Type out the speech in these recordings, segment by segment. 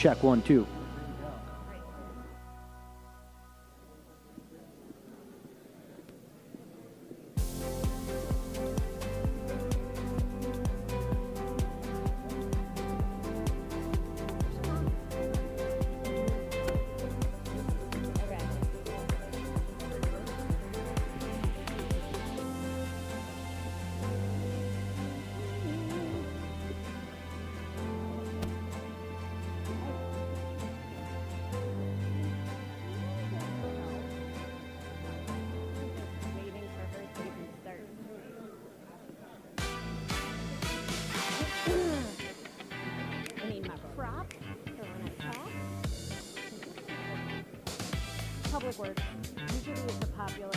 Check 1, 2. Public Works. Usually it's a popular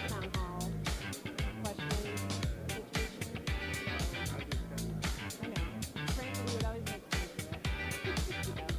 town hall question situation. I know. Frankly, we would always make fun of it.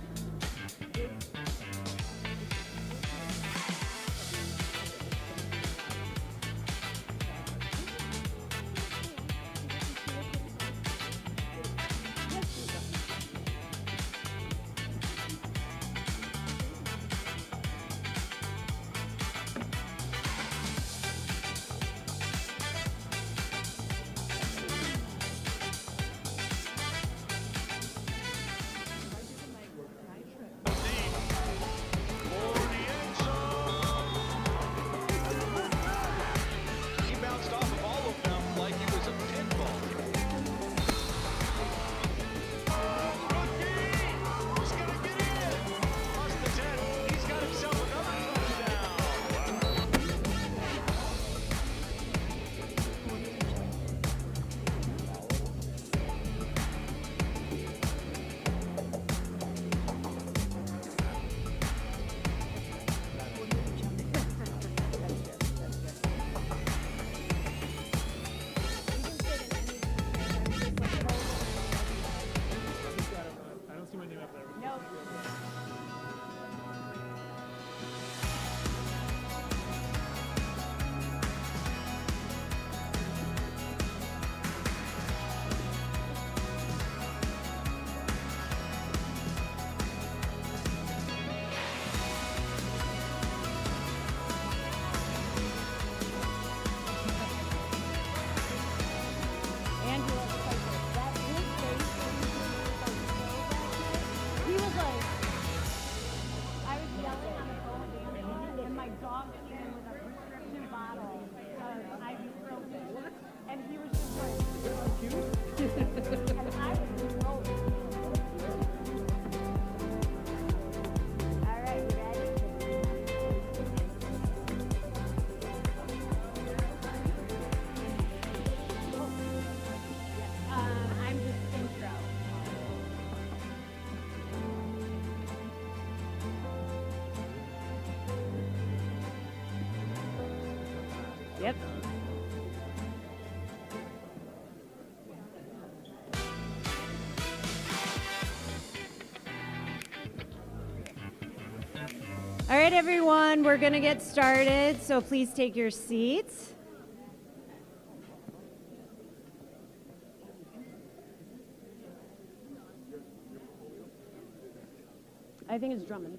Yep. All right, everyone, we're going to get started, so please take your seats. I think it's Drummond.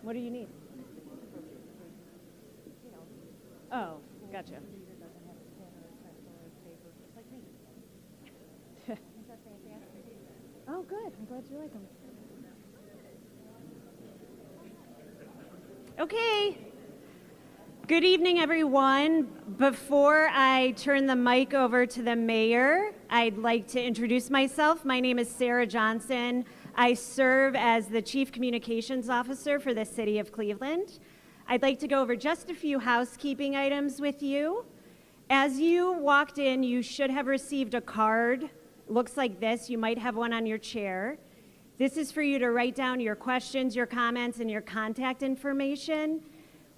What do you need? Oh, gotcha. Oh, good. I'm glad you like them. Okay. Good evening, everyone. Before I turn the mic over to the mayor, I'd like to introduce myself. My name is Sarah Johnson. I serve as the Chief Communications Officer for the City of Cleveland. I'd like to go over just a few housekeeping items with you. As you walked in, you should have received a card. Looks like this. You might have one on your chair. This is for you to write down your questions, your comments, and your contact information.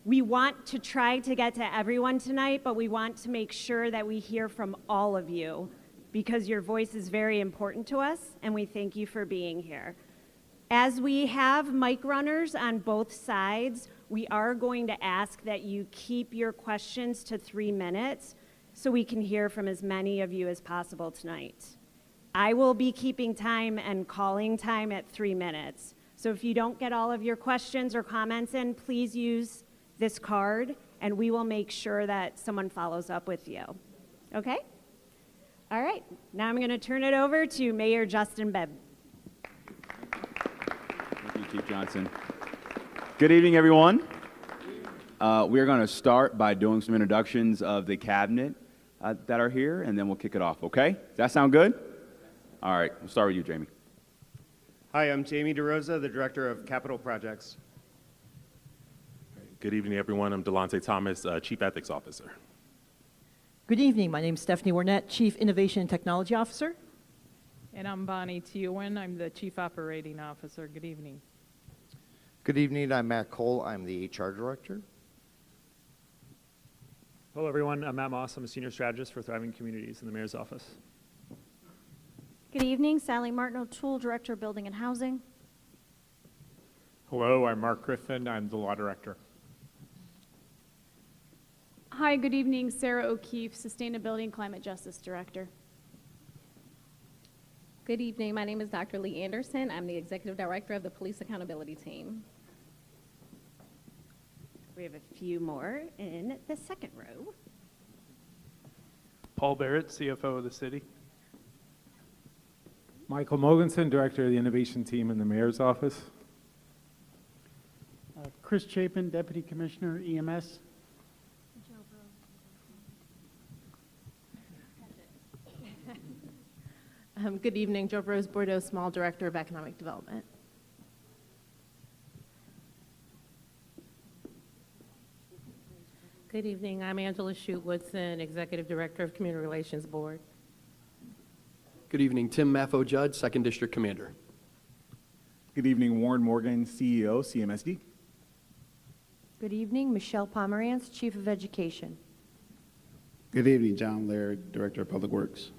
We want to try to get to everyone tonight, but we want to make sure that we hear from all of you because your voice is very important to us, and we thank you for being here. As we have mic runners on both sides, we are going to ask that you keep your questions to 3 minutes so we can hear from as many of you as possible tonight. I will be keeping time and calling time at 3 minutes. So if you don't get all of your questions or comments in, please use this card, and we will make sure that someone follows up with you. Okay? All right. Now I'm going to turn it over to Mayor Justin Bibb. Thank you, Chief Johnson. Good evening, everyone. We're going to start by doing some introductions of the cabinet that are here, and then we'll kick it off, okay? Does that sound good? All right, we'll start with you, Jamie. Hi, I'm Jamie DeRosa, the Director of Capital Projects. Good evening, everyone. I'm Delonte Thomas, Chief Ethics Officer. Good evening. My name is Stephanie Warnett, Chief Innovation and Technology Officer. And I'm Bonnie Teowen. I'm the Chief Operating Officer. Good evening. Good evening. I'm Matt Cole. I'm the HR Director. Hello, everyone. I'm Matt Moss. I'm a Senior Strategist for Thriving Communities in the Mayor's Office. Good evening. Sally Martin O'Toole, Director of Building and Housing. Hello, I'm Mark Griffin. I'm the Law Director. Hi, good evening. Sarah O'Keefe, Sustainability and Climate Justice Director. Good evening. My name is Dr. Lee Anderson. I'm the Executive Director of the Police Accountability Team. We have a few more in the second row. Paul Barrett, CFO of the city. Michael Mogensen, Director of the Innovation Team in the Mayor's Office. Chris Chapin, Deputy Commissioner, EMS. Good evening, Joe Rose Bordeaux, Small Director of Economic Development. Good evening, I'm Angela Shute-Woodson, Executive Director of Community Relations Board. Good evening, Tim Maffo Judge, 2nd District Commander. Good evening, Warren Morgan, CEO, CMSD. Good evening, Michelle Pomerantz, Chief of Education. Good evening, John Laird, Director of Public Works.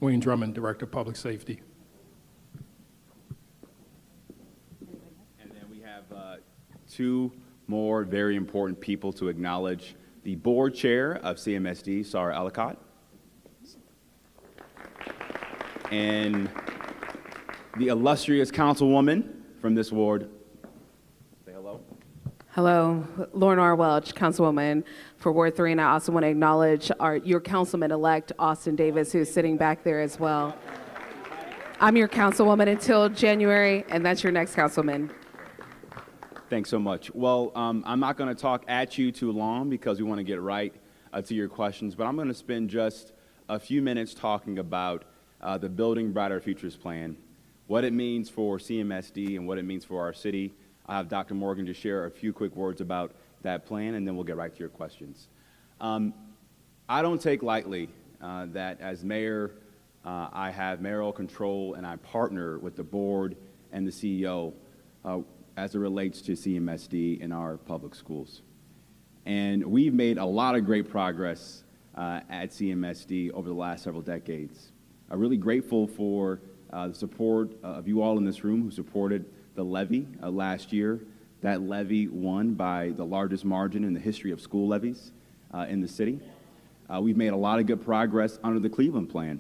Wayne Drummond, Director of Public Safety. And then we have two more very important people to acknowledge. The board chair of CMSD, Sarah Ellicott, and the illustrious councilwoman from this ward. Say hello. Hello, Lauren R. Welch, Councilwoman for Ward 3, and I also want to acknowledge your Councilman-elect, Austin Davis, who's sitting back there as well. I'm your Councilwoman until January, and that's your next Councilman. Thanks so much. Well, I'm not going to talk at you too long because we want to get right to your questions, but I'm going to spend just a few minutes talking about the Building Brighter Futures plan, what it means for CMSD and what it means for our city. I have Dr. Morgan to share a few quick words about that plan, and then we'll get right to your questions. I don't take lightly that as mayor, I have mayoral control and I partner with the board and the CEO as it relates to CMSD in our public schools. And we've made a lot of great progress at CMSD over the last several decades. I'm really grateful for the support of you all in this room who supported the levy last year. That levy won by the largest margin in the history of school levies in the city. We've made a lot of good progress under the Cleveland plan.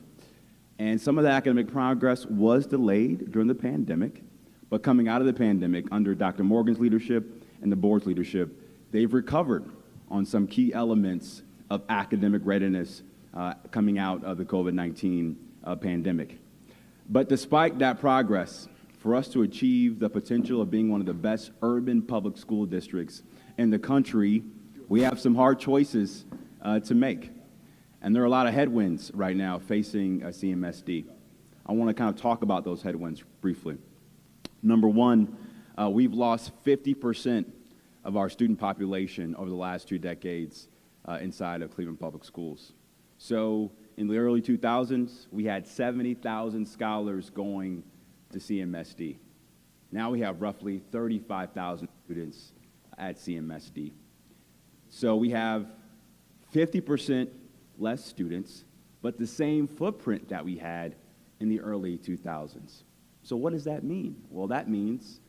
And some of the academic progress was delayed during the pandemic, but coming out of the pandemic under Dr. Morgan's leadership and the board's leadership, they've recovered on some key elements of academic readiness coming out of the COVID-19 pandemic. But despite that progress, for us to achieve the potential of being one of the best urban public school districts in the country, we have some hard choices to make. And there are a lot of headwinds right now facing CMSD. I want to kind of talk about those headwinds briefly. Number one, we've lost 50% of our student population over the last 2 decades inside of Cleveland Public Schools. So in the early 2000s, we had 70,000 scholars going to CMSD. Now we have roughly 35,000 students at CMSD. So we have 50% less students, but the same footprint that we had in the early 2000s. So what does that mean? Well, that means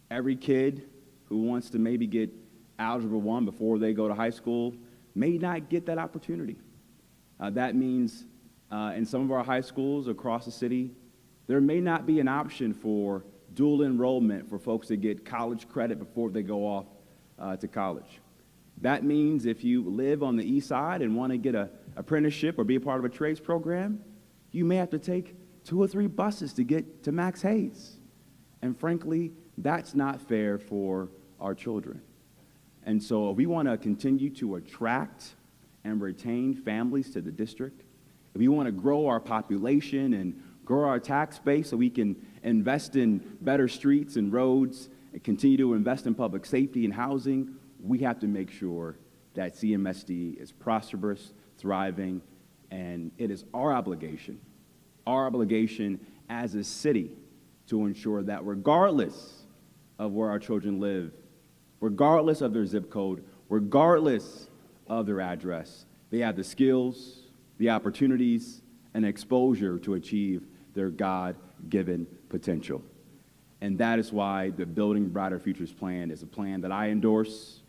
every kid who wants to maybe get Algebra 1 before they go to high school may not get that opportunity. That means in some of our high schools across the city, there may not be an option for dual enrollment for folks to get college credit before they go off to college. That means if you live on the east side and want to get an apprenticeship or be a part of a trades program, you may have to take 2 or 3 buses to get to Max Hayes. And frankly, that's not fair for our children. And so if we want to continue to attract and retain families to the district, if we want to grow our population and grow our tax base so we can invest in better streets and roads and continue to invest in public safety and housing, we have to make sure that CMSD is prosperous, thriving, and it is our obligation as a city to ensure that regardless of where our children live, regardless of their zip code, regardless of their address, they have the skills, the opportunities, and exposure to achieve their God-given potential. And that is why the Building Brighter Futures plan is a plan that I endorse,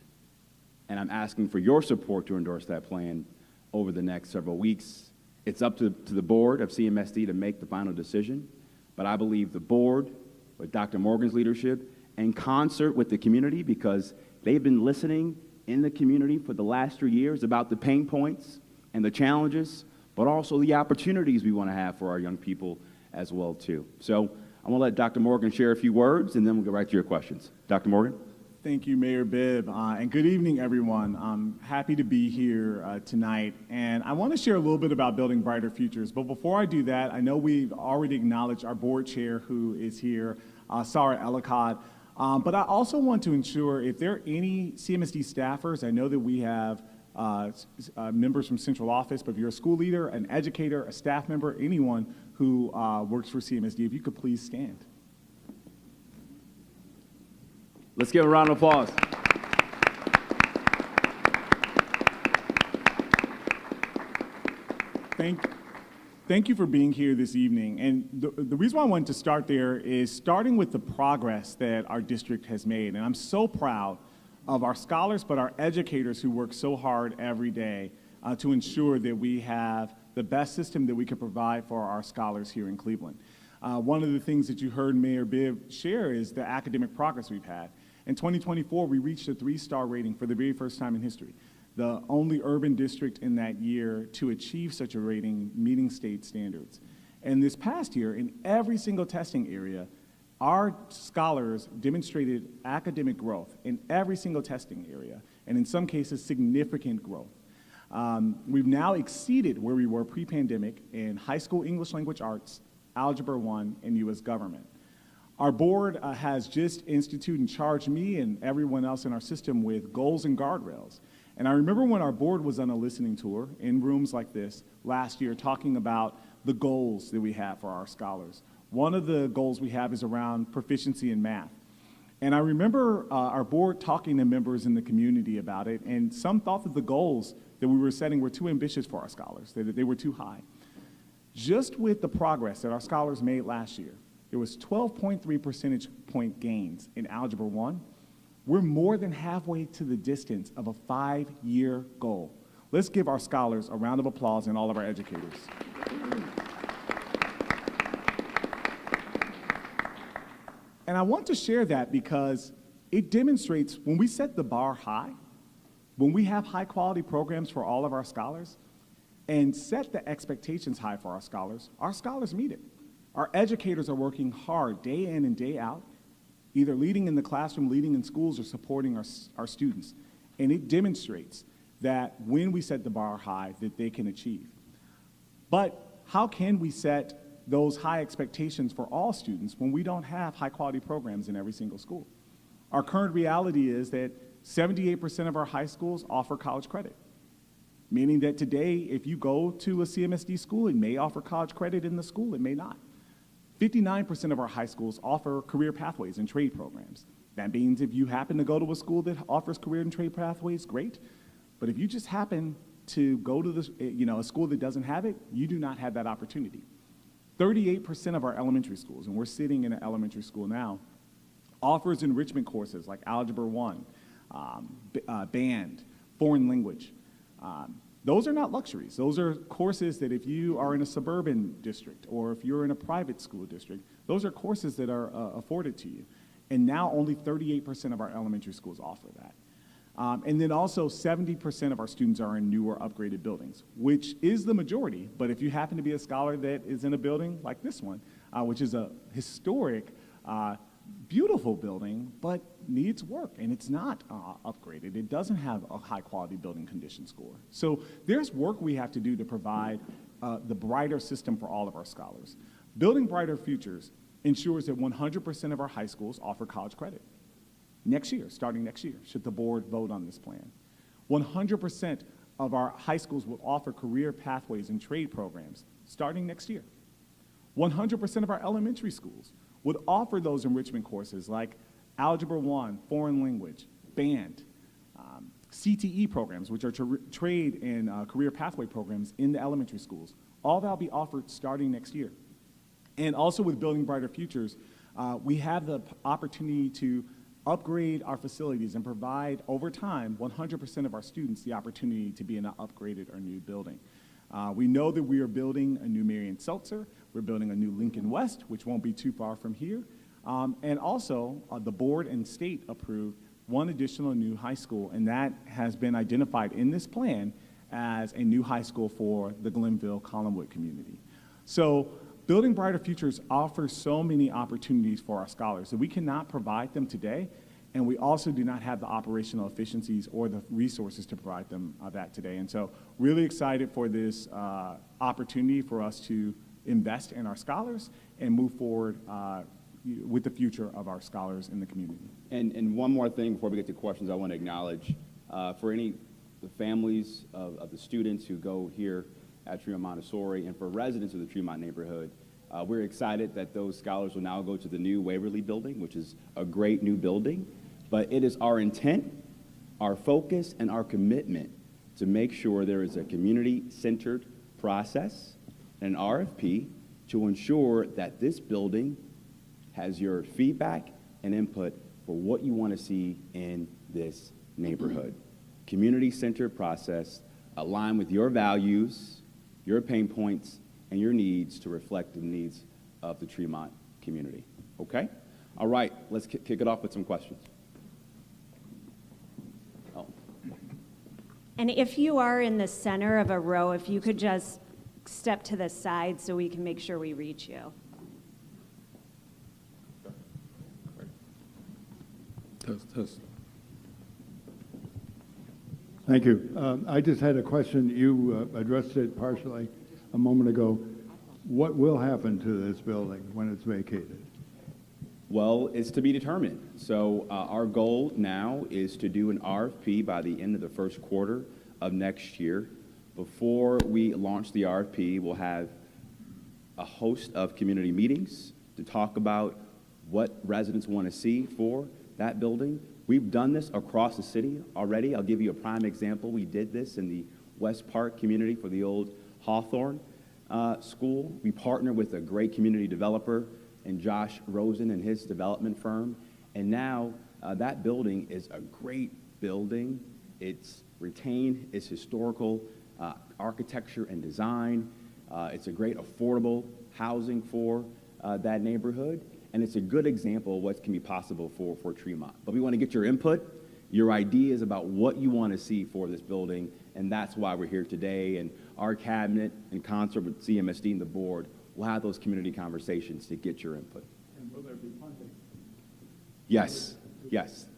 and I'm asking for your support to endorse that plan over the next several weeks. It's up to the board of CMSD to make the final decision, but I believe the board, with Dr. Morgan's leadership, in concert with the community, because they've been listening in the community for the last 3 years about the pain points and the challenges, but also the opportunities we want to have for our young people as well, too. So I'm going to let Dr. Morgan share a few words, and then we'll go right to your questions. Dr. Morgan? Thank you, Mayor Bibb, and good evening, everyone. I'm happy to be here tonight, and I want to share a little bit about building brighter futures. But before I do that, I know we've already acknowledged our board chair who is here, Sarah Ellicott, but I also want to ensure if there are any CMSD staffers, I know that we have members from central office, but if you're a school leader, an educator, a staff member, anyone who works for CMSD, if you could please stand. Let's give a round of applause. Thank you for being here this evening. And the reason why I wanted to start there is starting with the progress that our district has made. And I'm so proud of our scholars, but our educators who work so hard every day to ensure that we have the best system that we can provide for our scholars here in Cleveland. One of the things that you heard Mayor Bibb share is the academic progress we've had. In 2024, we reached a 3-star rating for the very first time in history, the only urban district in that year to achieve such a rating, meeting state standards. And this past year, in every single testing area, our scholars demonstrated academic growth in every single testing area, and in some cases, significant growth. We've now exceeded where we were pre-pandemic in high school English language arts, Algebra 1, and U.S. government. Our board has just instituted and charged me and everyone else in our system with goals and guardrails. And I remember when our board was on a listening tour in rooms like this last year talking about the goals that we have for our scholars. One of the goals we have is around proficiency in math. And I remember our board talking to members in the community about it, and some thought that the goals that we were setting were too ambitious for our scholars, that they were too high. Just with the progress that our scholars made last year, there was 12.3 percentage point gains in Algebra 1. We're more than halfway to the distance of a 5-year goal. Let's give our scholars a round of applause and all of our educators. And I want to share that because it demonstrates when we set the bar high, when we have high quality programs for all of our scholars, and set the expectations high for our scholars meet it. Our educators are working hard day in and day out, either leading in the classroom, leading in schools, or supporting our students. And it demonstrates that when we set the bar high, that they can achieve. But how can we set those high expectations for all students when we don't have high quality programs in every single school? Our current reality is that 78% of our high schools offer college credit, meaning that today, if you go to a CMSD school, it may offer college credit in the school, it may not. 59% of our high schools offer career pathways and trade programs. That means if you happen to go to a school that offers career and trade pathways, great. But if you just happen to go to a school that doesn't have it, you do not have that opportunity. 38% of our elementary schools, and we're sitting in an elementary school now, offers enrichment courses like Algebra 1, band, foreign language. Those are not luxuries. Those are courses that if you are in a suburban district or if you're in a private school district, those are courses that are afforded to you. And now only 38% of our elementary schools offer that. And then also 70% of our students are in newer upgraded buildings, which is the majority. But if you happen to be a scholar that is in a building like this one, which is a historic, beautiful building, but needs work, and it's not upgraded. It doesn't have a high-quality building condition score. So there's work we have to do to provide the brighter system for all of our scholars. Building Brighter Futures ensures that 100% of our high schools offer college credit. Next year, starting next year, should the board vote on this plan. 100% of our high schools will offer career pathways and trade programs starting next year. 100% of our elementary schools would offer those enrichment courses like Algebra 1, Foreign Language, Band, CTE programs, which are trade and career pathway programs in the elementary schools. All that will be offered starting next year. And also with Building Brighter Futures, we have the opportunity to upgrade our facilities and provide, over time, 100% of our students the opportunity to be in an upgraded or new building. We know that we are building a new Marion Seltzer. We're building a new Lincoln West, which won't be too far from here. And also, the board and state approved one additional new high school, and that has been identified in this plan as a new high school for the Glenville-Collinwood community. So Building Brighter Futures offers so many opportunities for our scholars that we cannot provide them today, and we also do not have the operational efficiencies or the resources to provide them that today. And so really excited for this opportunity for us to invest in our scholars and move forward with the future of our scholars in the community. And one more thing before we get to questions, I want to acknowledge for the families of the students who go here at Tremont Montessori, and for residents of the Tremont neighborhood, we're excited that those scholars will now go to the new Waverly building, which is a great new building. But it is our intent, our focus, and our commitment to make sure there is a community-centered process, an RFP, to ensure that this building has your feedback and input for what you want to see in this neighborhood. Community-centered process, aligned with your values, your pain points, and your needs to reflect the needs of the Tremont community. Okay? All right, let's kick it off with some questions. Oh. And if you are in the center of a row, if you could just step to the side so we can make sure we reach you. Test. Thank you. I just had a question. You addressed it partially a moment ago. What will happen to this building when it's vacated? Well, it's to be determined. So our goal now is to do an RFP by the end of the first quarter of next year. Before we launch the RFP, we'll have a host of community meetings to talk about what residents want to see for that building. We've done this across the city already. I'll give you a prime example. We did this in the West Park community for the old Hawthorne school. We partnered with a great community developer and Josh Rosen and his development firm. And now that building is a great building. It's retained its historical architecture and design. It's a great affordable housing for that neighborhood. And it's a good example of what can be possible for Tremont. But we want to get your input, your ideas about what you want to see for this building, and that's why we're here today. And our cabinet, in concert with CMSD and the board, will have those community conversations to get your input. And will there be funding? Yes, yes.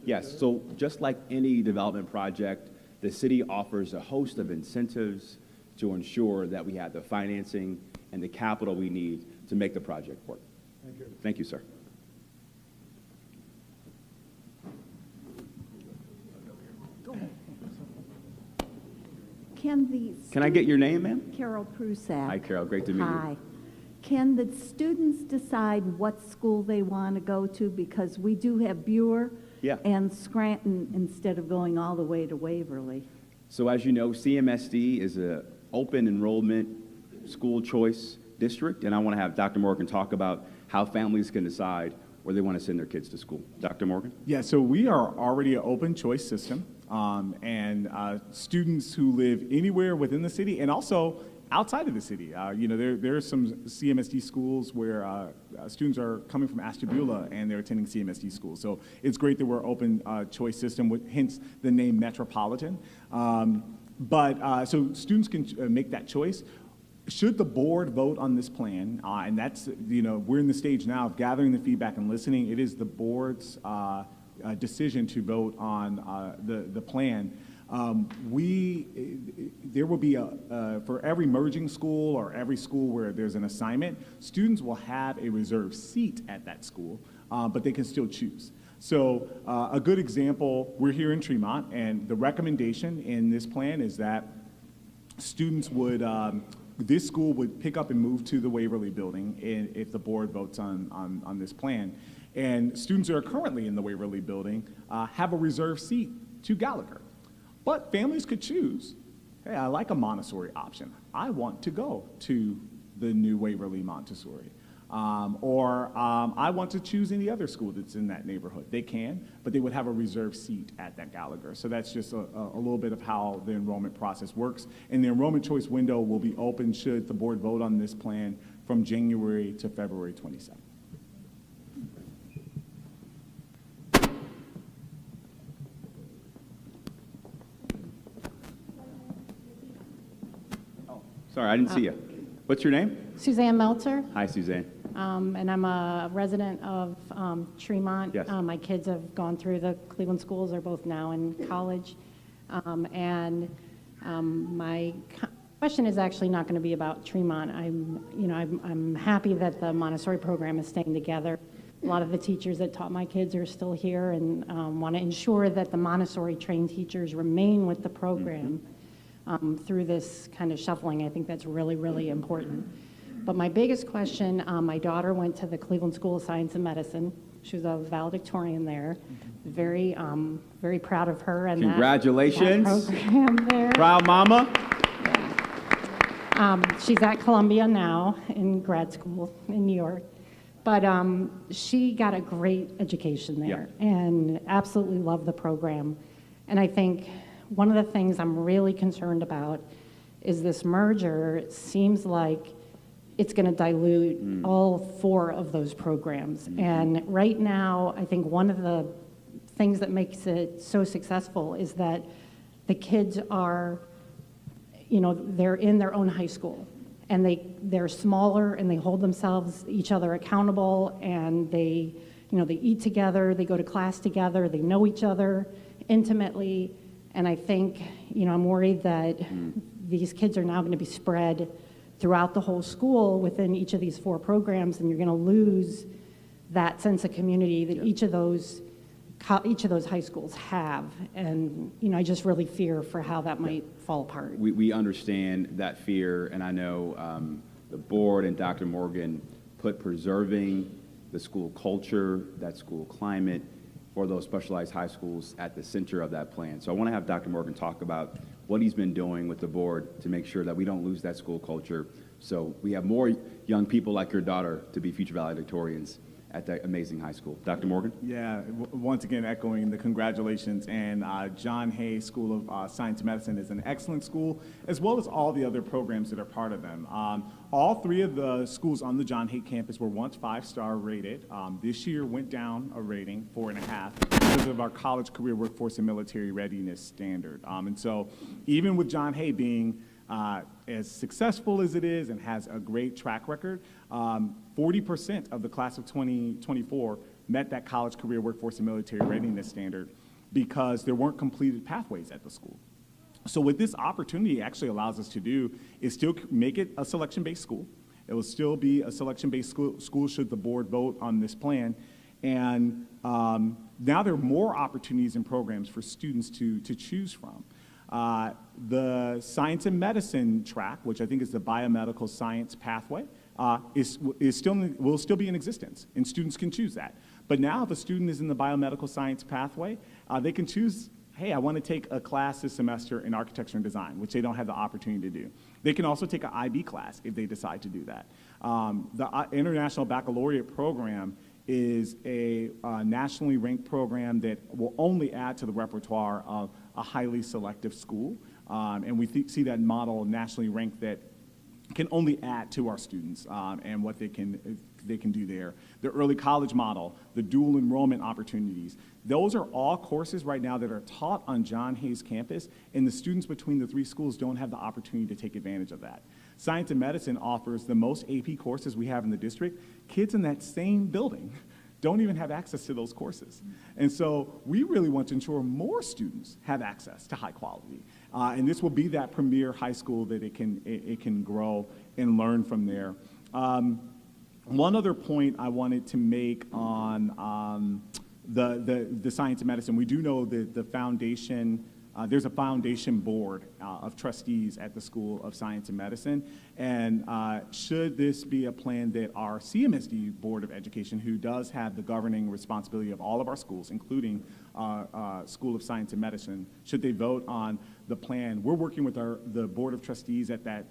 Yes, so just like any development project, the city offers a host of incentives to ensure that we have the financing and the capital we need to make the project work. Thank you. Thank you, sir. Can I get your name, ma'am? Carol Prusak. Hi, Carol. Great to meet you. Hi. Can the students decide what school they want to go to? Because we do have Buer and Scranton instead of going all the way to Waverly. So as you know, CMSD is an open enrollment school choice district, and I want to have Dr. Morgan talk about how families can decide where they want to send their kids to school. Dr. Morgan? Yeah, so we are already an open choice system. and students who live anywhere within the city and also outside of the city. You know, there are some CMSD schools where students are coming from Ashtabula and they're attending CMSD schools. So it's great that we're open choice system, hence the name Metropolitan. So students can make that choice. Should the board vote on this plan, and that's, you know, we're in the stage now of gathering the feedback and listening. It is the board's decision to vote on the plan. There will be for every merging school or every school where there's an assignment, students will have a reserved seat at that school, but they can still choose. So a good example, we're here in Tremont, and the recommendation in this plan is that students would, this school would pick up and move to the Waverly building if the board votes on this plan. And students that are currently in the Waverly building have a reserved seat to Gallagher. But families could choose, hey, I like a Montessori option. I want to go to the new Waverly Montessori. I want to choose any other school that's in that neighborhood. They can, but they would have a reserved seat at that Gallagher. So that's just a little bit of how the enrollment process works. And the enrollment choice window will be open should the board vote on this plan from January to February 27th. Sorry, I didn't see you. What's your name? Suzanne Meltzer. Hi, Suzanne. And I'm a resident of Tremont. Yes. My kids have gone through the Cleveland schools. They're both now in college. My question is actually not going to be about Tremont. I'm happy that the Montessori program is staying together. A lot of the teachers that taught my kids are still here and want to ensure that the Montessori trained teachers remain with the program. Through this kind of shuffling. I think that's really, really important. But my biggest question, my daughter went to the Cleveland School of Science and Medicine. She was a valedictorian there. Very, very proud of her and congratulations. That program there. Proud mama. She's at Columbia now in grad school in New York. But she got a great education there and absolutely loved the program. And I think one of the things I'm really concerned about is this merger. It seems like it's going to dilute all 4 of those programs. And right now, I think one of the things that makes it so successful is that the kids are, they're in their own high school. And they're smaller and they hold themselves, each other accountable, and they eat together, they go to class together, they know each other intimately. And I think, I'm worried that these kids are now going to be spread throughout the whole school within each of these 4 programs, and you're going to lose that sense of community that each of those high schools have. And, I just really fear for how that might fall apart. We understand that fear, and I know the board and Dr. Morgan put preserving the school culture, that school climate, for those specialized high schools at the center of that plan. So I want to have Dr. Morgan talk about what he's been doing with the board to make sure that we don't lose that school culture. So we have more young people like your daughter to be future valedictorians at that amazing high school. Dr. Morgan? Yeah, once again, echoing the congratulations. And John Hay School of Science and Medicine is an excellent school, as well as all the other programs that are part of them. All 3 of the schools on the John Hay campus were once 5-star rated. This year went down a rating, 4.5, because of our college, career, workforce, and military readiness standard. And so even with John Hay being as successful as it is and has a great track record, 40% of the class of 2024 met that college, career, workforce, and military readiness standard because there weren't completed pathways at the school. So what this opportunity actually allows us to do is still make it a selection-based school. It will still be a selection-based school should the board vote on this plan. And now there are more opportunities and programs for students to choose from. The science and medicine track, which I think is the biomedical science pathway, will still be in existence, and students can choose that. But now if a student is in the biomedical science pathway, they can choose, hey, I want to take a class this semester in architecture and design, which they don't have the opportunity to do. They can also take an IB class if they decide to do that. The International Baccalaureate program is a nationally ranked program that will only add to the repertoire of a highly selective school. And we see that model nationally ranked that can only add to our students and what they can do there. The early college model, the dual enrollment opportunities, those are all courses right now that are taught on John Hayes campus, and the students between the three schools don't have the opportunity to take advantage of that. Science and medicine offers the most AP courses we have in the district. Kids in that same building don't even have access to those courses. And so we really want to ensure more students have access to high quality. And this will be that premier high school that it can grow and learn from there. One other point I wanted to make on the science and medicine, we do know that the foundation, there's a foundation board of trustees at the School of Science and Medicine, and should this be a plan that our CMSD Board of Education, who does have the governing responsibility of all of our schools, including School of Science and Medicine, should they vote on the plan, we're working with the Board of Trustees at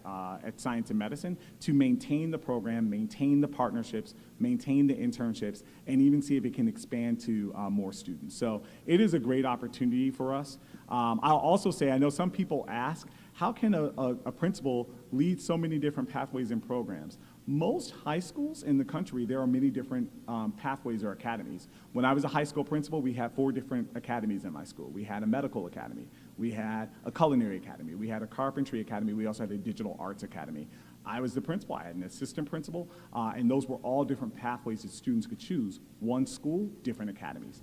Science and Medicine to maintain the program, maintain the partnerships, maintain the internships, and even see if it can expand to more students. So it is a great opportunity for us. I'll also say, I know some people ask, how can a principal lead so many different pathways and programs? Most high schools in the country, there are many different pathways or academies. When I was a high school principal, we had 4 different academies in my school. We had a medical academy, we had a culinary academy, we had a carpentry academy, we also had a digital arts academy. I was the principal, I had an assistant principal, and those were all different pathways that students could choose. One school, different academies.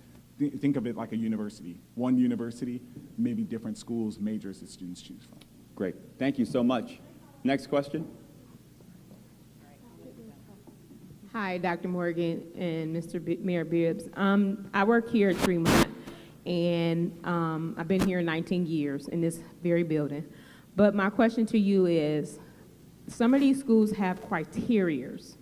Think of it like a university. One university, maybe different schools, majors that students choose from. Great. Thank you so much. Next question. Hi, Dr. Morgan and Mr. Mayor Bibbs. I work here at Tremont, and I've been here 19 years in this very building. But my question to you is, some of these schools have criterias,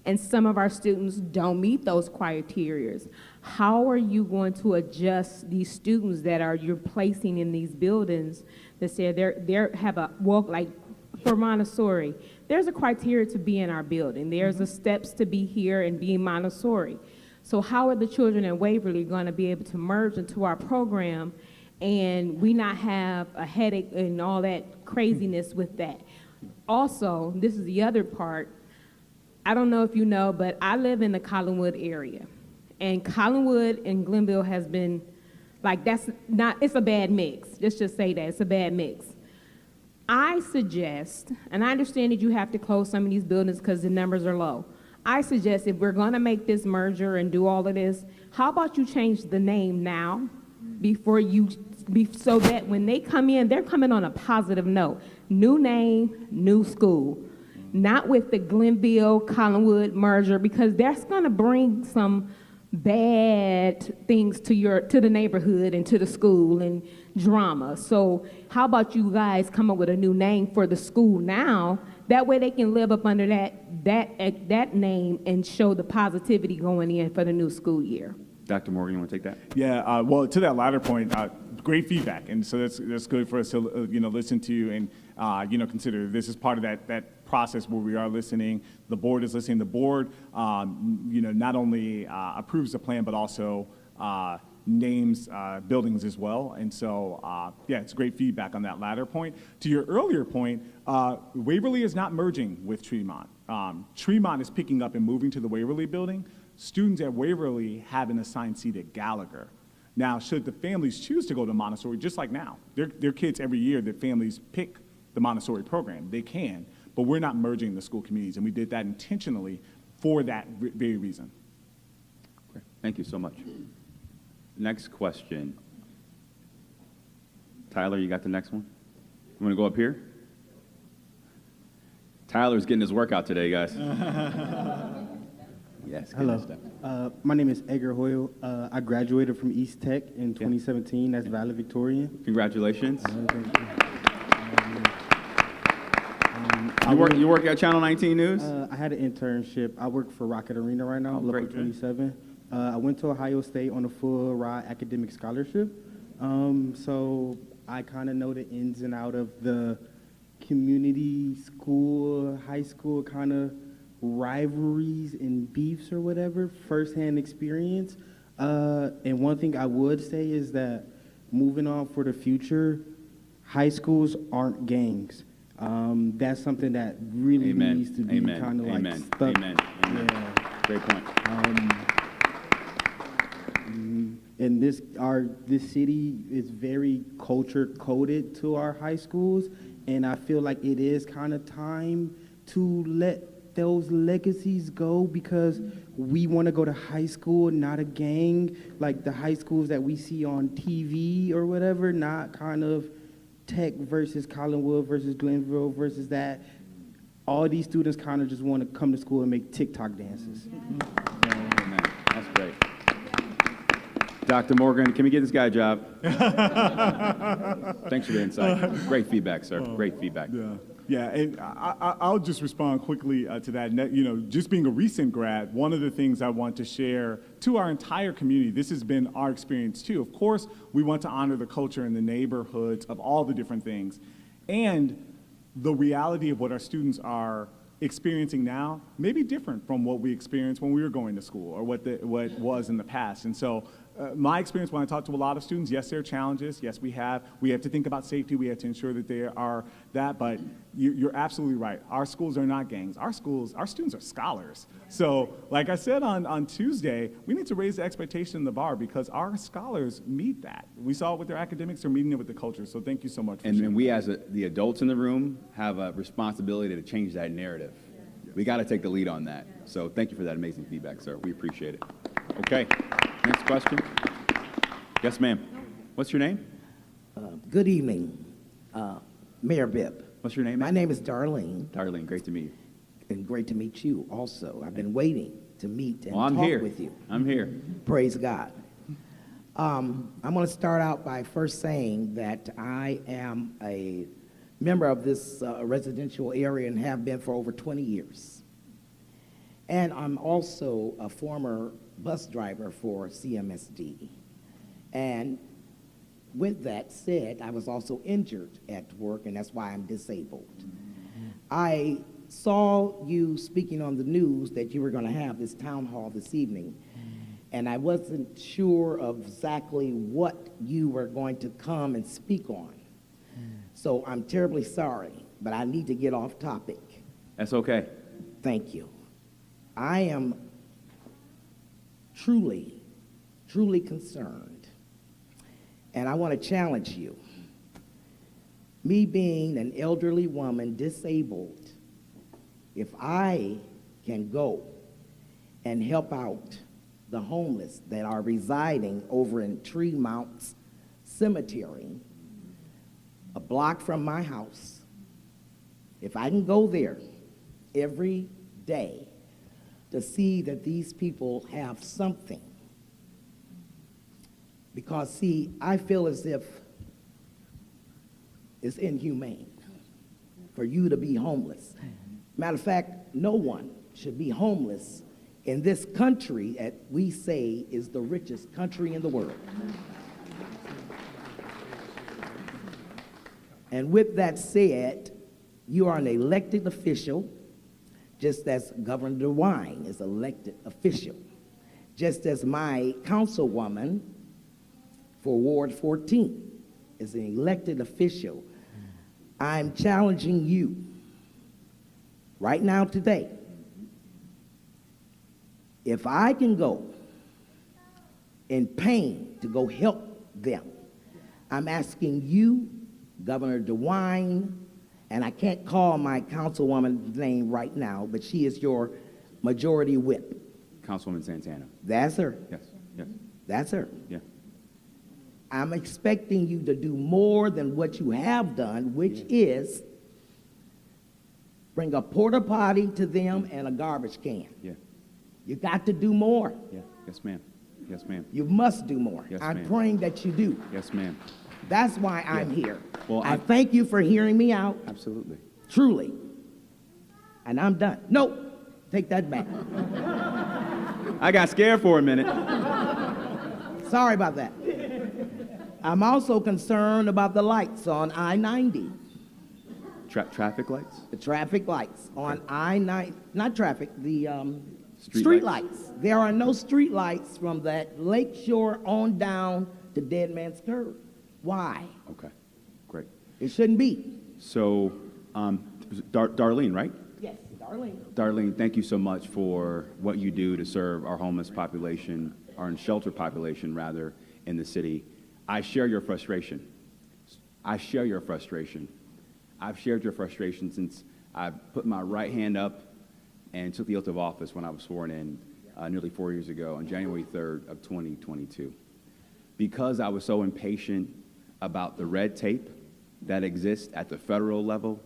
and some of our students don't meet those criterias. How are you going to adjust these students that you're placing in these buildings that say they have a walk, like for Montessori, there's a criteria to be in our building. There's the steps to be here and be Montessori. So how are the children in Waverly going to be able to merge into our program and we not have a headache and all that craziness with that? Also, this is the other part. I don't know if you know, but I live in the Collinwood area. And Collinwood and Glenville has been, like, it's a bad mix. Let's just say that, it's a bad mix. I suggest, and I understand that you have to close some of these buildings because the numbers are low. I suggest if we're gonna make this merger and do all of this, how about you change the name now so that when they come in, they're coming on a positive note. New name, new school. Not with the Glenville, Collinwood merger, because that's gonna bring some bad things to the neighborhood and to the school and drama. So how about you guys come up with a new name for the school now? That way they can live up under that name and show the positivity going in for the new school year. Dr. Morgan, you want to take that? Yeah, well, to that latter point, great feedback, and so that's good for us to listen to and consider. This is part of that process where we are listening. The board is listening. The board, not only approves the plan but also names buildings as well. And so, it's great feedback on that latter point. To your earlier point, Waverly is not merging with Tremont. Tremont is picking up and moving to the Waverly building. Students at Waverly have an assigned seat at Gallagher. Now, should the families choose to go to Montessori, just like now, their kids every year, their families pick the Montessori program. They can, but we're not merging the school communities, and we did that intentionally for that very reason. Great. Thank you so much. Next question. Tyler, you got the next one? You want to go up here? Tyler's getting his workout today, guys. Yes. Hello. My name is Edgar Hoyle. I graduated from East Tech in 2017 as valedictorian. Congratulations. Thank you. You work at Channel 19 News? I had an internship. I work for Rocket Arena right now, Local 27. I went to Ohio State on a full ride academic scholarship. So I kind of know the ins and out of the community school, high school kind of rivalries and beefs or whatever, firsthand experience. And one thing I would say is that moving on for the future, high schools aren't gangs. That's something that really needs to be kind of like stuck. Amen. Yeah. Great point. And this city is very culture coded to our high schools, and I feel like it is kind of time to let those legacies go, because we want to go to high school, not a gang, like the high schools that we see on TV or whatever, not kind of Tech versus Collinwood versus Glenville versus that. All these students kind of just want to come to school and make TikTok dances. Amen. That's great. Dr. Morgan, can we get this guy a job? Thanks for the insight. Great feedback, sir. Great feedback. Yeah, and I'll just respond quickly to that. You know, just being a recent grad, one of the things I want to share to our entire community, this has been our experience too. Of course, we want to honor the culture and the neighborhoods of all the different things. And the reality of what our students are experiencing now may be different from what we experienced when we were going to school or what was in the past. And so my experience when I talk to a lot of students, yes, there are challenges. Yes, we have to think about safety. We have to ensure that there are that, but you're absolutely right. Our schools are not gangs. Our students are scholars. So like I said on Tuesday, we need to raise the expectation in the bar because our scholars meet that. We saw it with their academics, they're meeting it with the culture. So thank you so much for sharing. And we as the adults in the room have a responsibility to change that narrative. We got to take the lead on that. So thank you for that amazing feedback, sir. We appreciate it. Okay, next question. Yes, ma'am. What's your name? Good evening, Mayor Bibb. What's your name, ma'am? My name is Darlene. Darlene, great to meet you. And great to meet you also. I've been waiting to meet and Well, I'm talk here. with you. I'm here. Praise God. I'm going to start out by first saying that I am a member of this residential area and have been for over 20 years. And I'm also a former bus driver for CMSD. And with that said, I was also injured at work, and that's why I'm disabled. I saw you speaking on the news that you were going to have this town hall this evening, and I wasn't sure of exactly what you were going to come and speak on. So I'm terribly sorry, but I need to get off topic. That's okay. Thank you. I am truly, truly concerned, and I want to challenge you. Me being an elderly woman, disabled, if I can go and help out the homeless that are residing over in Tremont Cemetery, a block from my house, if I can go there every day to see that these people have something. Because, see, I feel as if it's inhumane for you to be homeless. Matter of fact, no one should be homeless in this country that we say is the richest country in the world. And with that said, you are an elected official, just as Governor DeWine is elected official, just as my councilwoman for Ward 14 is an elected official. I'm challenging you right now today. If I can go in pain to go help them, I'm asking you, Governor DeWine, and I can't call my councilwoman's name right now, but she is your majority whip. Councilwoman Santana. That's her. Yes, yes. That's her. Yeah. I'm expecting you to do more than what you have done, which is bring a porta potty to them and a garbage can. Yeah. You got to do more. Yeah. Yes, ma'am. Yes, ma'am. You must do more. Yes, I'm ma'am. praying that you do. Yes, ma'am. That's why I'm here. Well, I thank you for hearing me out. Absolutely. Truly. And I'm done. Nope. Take that back. I got scared for a minute. Sorry about that. I'm also concerned about the lights on I-90. traffic lights? The traffic lights on I-9, not traffic, the Street street lights. lights. There are no street lights from that lake shore on down to Dead Man's Curve. Why? Okay, great. It shouldn't be. So, Darlene, right? Yes, Darlene. Darlene, thank you so much for what you do to serve our homeless population, our unsheltered population, rather, in the city. I share your frustration. I share your frustration. I've shared your frustration since I put my right hand up and took the oath of office when I was sworn in nearly 4 years ago on January 3rd of 2022. Because I was so impatient about the red tape that exists at the federal level,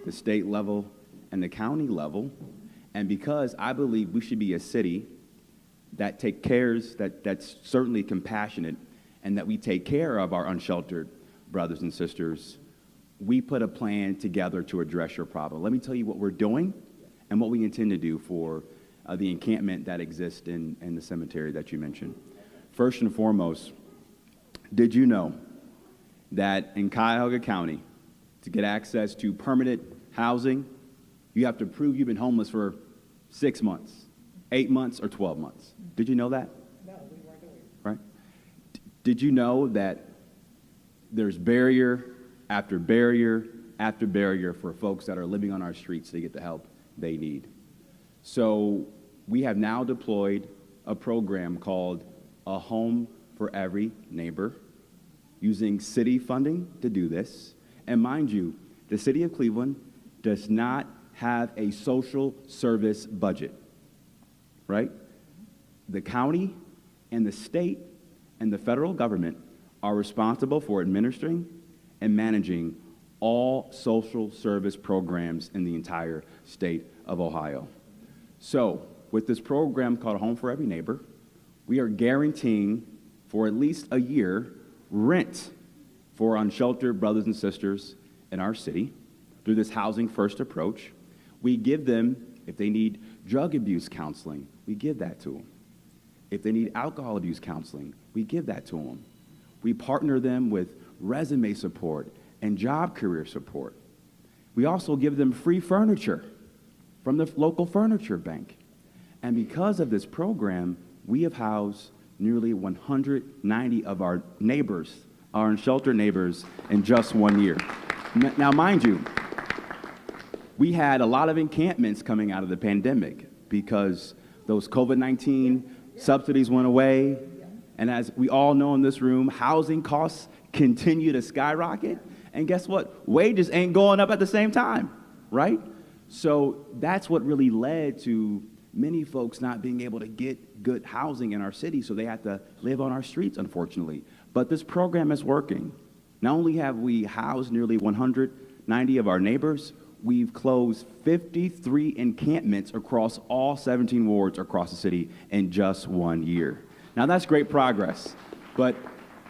the state level, and the county level, and because I believe we should be a city that that's certainly compassionate and that we take care of our unsheltered brothers and sisters, we put a plan together to address your problem. Let me tell you what we're doing and what we intend to do for the encampment that exists in the cemetery that you mentioned. First and foremost, did you know that in Cuyahoga County, to get access to permanent housing, you have to prove you've been homeless for 6 months, 8 months, or 12 months? Did you know that? No, we weren't doing it. Right? Did you know that there's barrier after barrier after barrier for folks that are living on our streets to get the help they need? So we have now deployed a program called A Home for Every Neighbor, using city funding to do this. And mind you, the city of Cleveland does not have a social service budget, right? The county and the state and the federal government are responsible for administering and managing all social service programs in the entire state of Ohio. So with this program called A Home for Every Neighbor, we are guaranteeing for at least a year rent for unsheltered brothers and sisters in our city through this housing first approach. We give them, if they need drug abuse counseling, we give that to them. If they need alcohol abuse counseling, we give that to them. We partner them with resume support and job career support. We also give them free furniture from the local furniture bank. And because of this program, we have housed nearly 190 of our neighbors, our unsheltered neighbors, in just 1 year. Now, mind you, we had a lot of encampments coming out of the pandemic because those COVID-19 subsidies went away. And as we all know in this room, housing costs continue to skyrocket. And guess what? Wages ain't going up at the same time, right? So that's what really led to many folks not being able to get good housing in our city, so they have to live on our streets, unfortunately. But this program is working. Not only have we housed nearly 190 of our neighbors, we've closed 53 encampments across all 17 wards across the city in just 1 year. Now, that's great progress, but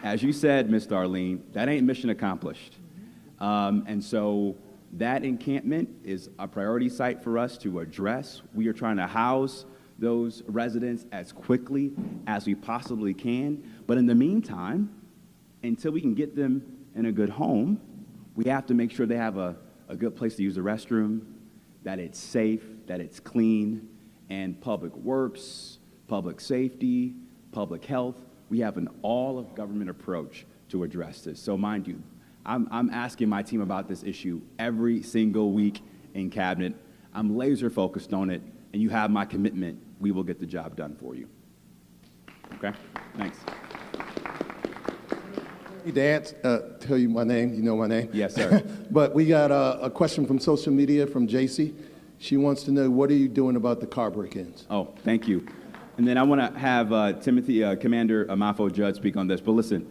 as you said, Ms. Darlene, that ain't mission accomplished. And so that encampment is a priority site for us to address. We are trying to house those residents as quickly as we possibly can. But in the meantime, until we can get them in a good home, we have to make sure they have a good place to use the restroom, that it's safe, that it's clean, and public works, public safety, public health. We have an all-of-government approach to address this. So mind you, I'm asking my team about this issue every single week in cabinet. I'm laser focused on it, and you have my commitment. We will get the job done for you. Okay? Thanks. Hey, Dad, tell you my name. You know my name? Yes, sir. But we got a question from social media from JC. She wants to know, what are you doing about the car break-ins? Oh, thank you. And then I want to have Commander Amafo Judd speak on this. But listen,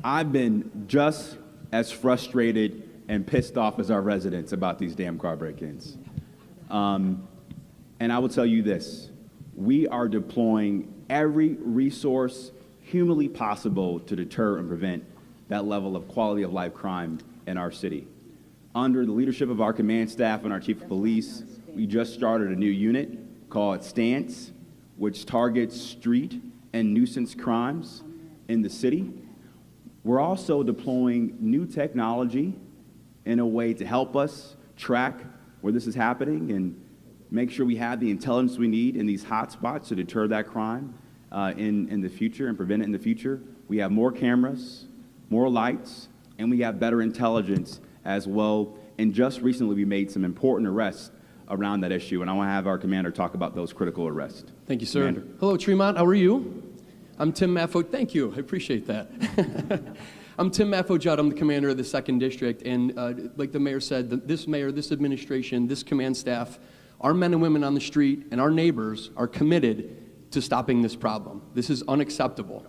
I've been just as frustrated and pissed off as our residents about these damn car break-ins. And I will tell you this, we are deploying every resource humanly possible to deter and prevent that level of quality of life crime in our city. Under the leadership of our command staff and our chief of police, we just started a new unit called Stance, which targets street and nuisance crimes in the city. We're also deploying new technology in a way to help us track where this is happening and make sure we have the intelligence we need in these hot spots to deter that crime in the future and prevent it in the future. We have more cameras, more lights, and we have better intelligence as well. And just recently, we made some important arrests around that issue, and I want to have our commander talk about those critical arrests. Thank you, sir. Commander. Hello, Tremont. How are you? I'm Tim Maffo. Thank you. I appreciate that. I'm Tim Maffo-Judd. I'm the commander of the 2nd District. And like the mayor said, this mayor, this administration, this command staff, our men and women on the street and our neighbors are committed to stopping this problem. This is unacceptable.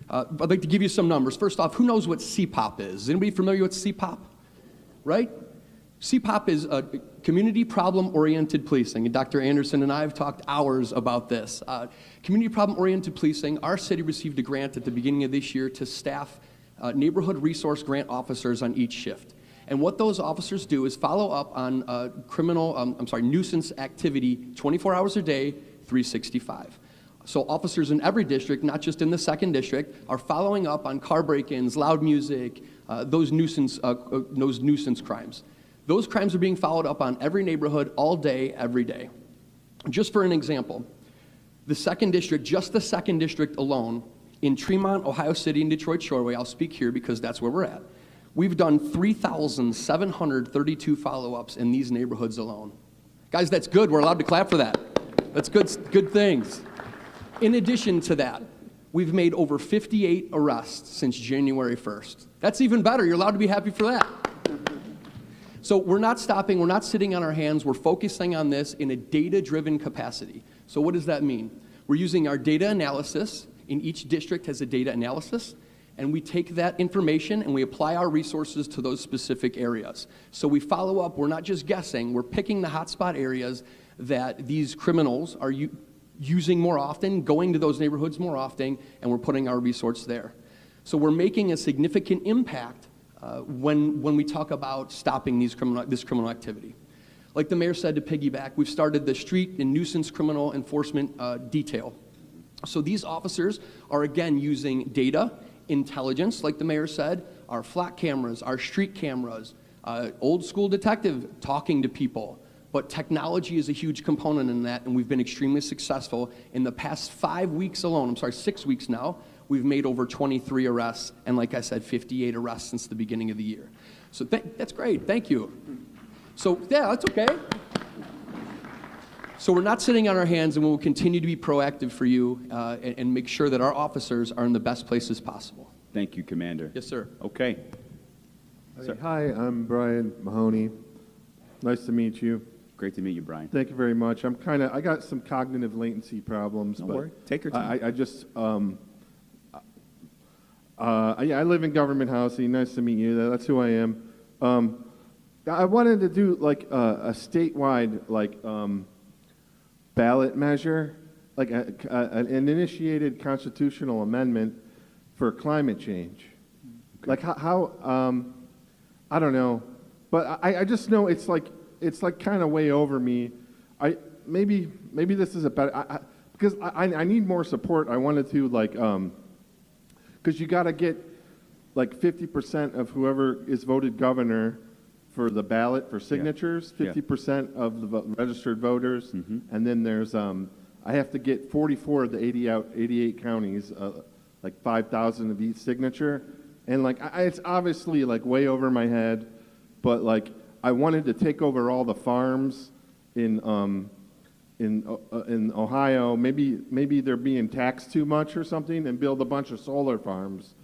I'd like to give you some numbers. First off, who knows what CPOP is? Is anybody familiar with CPOP? Right? CPOP is a community problem-oriented policing, and Dr. Anderson and I have talked hours about this. Community problem-oriented policing, our city received a grant at the beginning of this year to staff neighborhood resource grant officers on each shift. And what those officers do is follow up on nuisance activity 24 hours a day, 365. So officers in every district, not just in the 2nd District, are following up on car break-ins, loud music, those nuisance crimes. Those crimes are being followed up on every neighborhood all day, every day. Just for an example, the 2nd District, just the 2nd District alone, in Tremont, Ohio City, and Detroit Shoreway, I'll speak here because that's where we're at, we've done 3,732 follow-ups in these neighborhoods alone. Guys, that's good. We're allowed to clap for that. That's good things. In addition to that, we've made over 58 arrests since January 1st. That's even better. You're allowed to be happy for that. So we're not stopping, we're not sitting on our hands, we're focusing on this in a data-driven capacity. So what does that mean? We're using our data analysis, in each district has a data analysis, and we take that information and we apply our resources to those specific areas. So we follow up, we're not just guessing, we're picking the hotspot areas that these criminals are using more often, going to those neighborhoods more often, and we're putting our resource there. So we're making a significant impact when we talk about stopping this criminal activity. Like the mayor said, to piggyback, we've started the street and nuisance criminal enforcement detail. So these officers are again using data, intelligence, like the mayor said, our flat cameras, our street cameras, old school detective talking to people. But technology is a huge component in that, and we've been extremely successful. In the past 6 weeks now, we've made over 23 arrests, and like I said, 58 arrests since the beginning of the year. So that's great, thank you. So yeah, that's okay. So we're not sitting on our hands, and we will continue to be proactive for you and make sure that our officers are in the best places possible. Thank you, Commander. Yes, sir. Okay. Hi, I'm Brian Mahoney. Nice to meet you. Great to meet you, Brian. Thank you very much. I got some cognitive latency problems. Don't but worry. Take your time. I live in government housing. Nice to meet you. That's who I am. I wanted to do like a statewide ballot measure, like an initiated constitutional amendment for climate change. Okay. Like how I don't know, but I just know it's like kind of way over me. Maybe this is a better because I need more support. I wanted to because you got to get like 50% of whoever is voted governor for the ballot for signatures, 50% of the registered voters, and then there's I have to get 44 of the 88 counties, like 5,000 of each signature, and it's obviously like way over my head, but like I wanted to take over all the farms in Ohio. Maybe they're being taxed too much or something, and build a bunch of solar farms.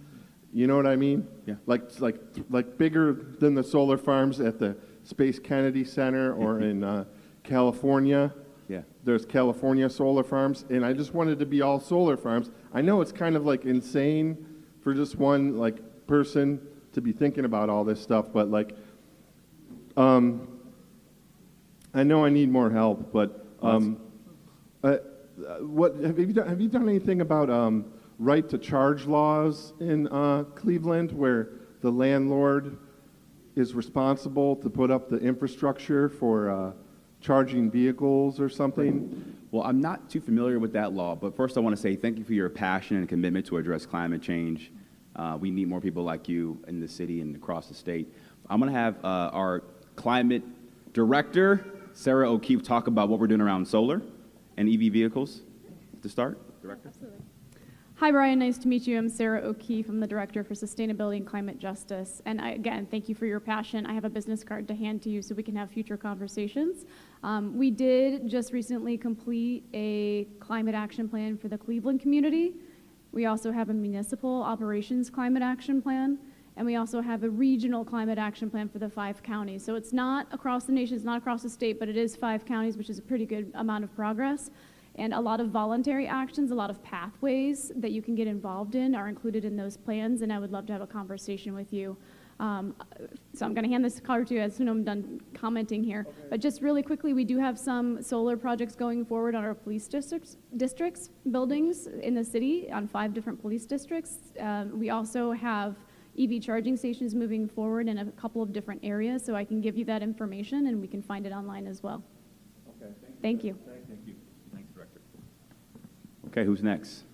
You know what I mean? Yeah. Like bigger than the solar farms at the Space Kennedy Center or in California. Yeah. There's California solar farms, and I just wanted to be all solar farms. I know it's kind of like insane for just one person to be thinking about all this stuff, but I know I need more help, but what have you done anything about right to charge laws in Cleveland, where the landlord is responsible to put up the infrastructure for charging vehicles or something? Well, I'm not too familiar with that law, but first I want to say thank you for your passion and commitment to address climate change. We need more people like you in the city and across the state. I'm going to have our climate director, Sarah O'Keefe, talk about what we're doing around solar and EV vehicles. To start, Director. Absolutely. Hi, Brian. Nice to meet you. I'm Sarah O'Keefe. I'm the Director for Sustainability and Climate Justice. And again, thank you for your passion. I have a business card to hand to you so we can have future conversations. We did just recently complete a climate action plan for the Cleveland community. We also have a municipal operations climate action plan. And we also have a regional climate action plan for the 5 counties. So it's not across the nation, it's not across the state, but it is 5 counties, which is a pretty good amount of progress. And a lot of voluntary actions, a lot of pathways that you can get involved in are included in those plans, and I would love to have a conversation with you. So I'm going to hand this card to you as soon as I'm done commenting here. Okay. But just really quickly, we do have some solar projects going forward on our police districts buildings in the city on 5 different police districts. We also have EV charging stations moving forward in a couple of different areas, so I can give you that information, and we can find it online as well. Okay. Thank you. Thank you. Thanks, Director. Okay, who's next?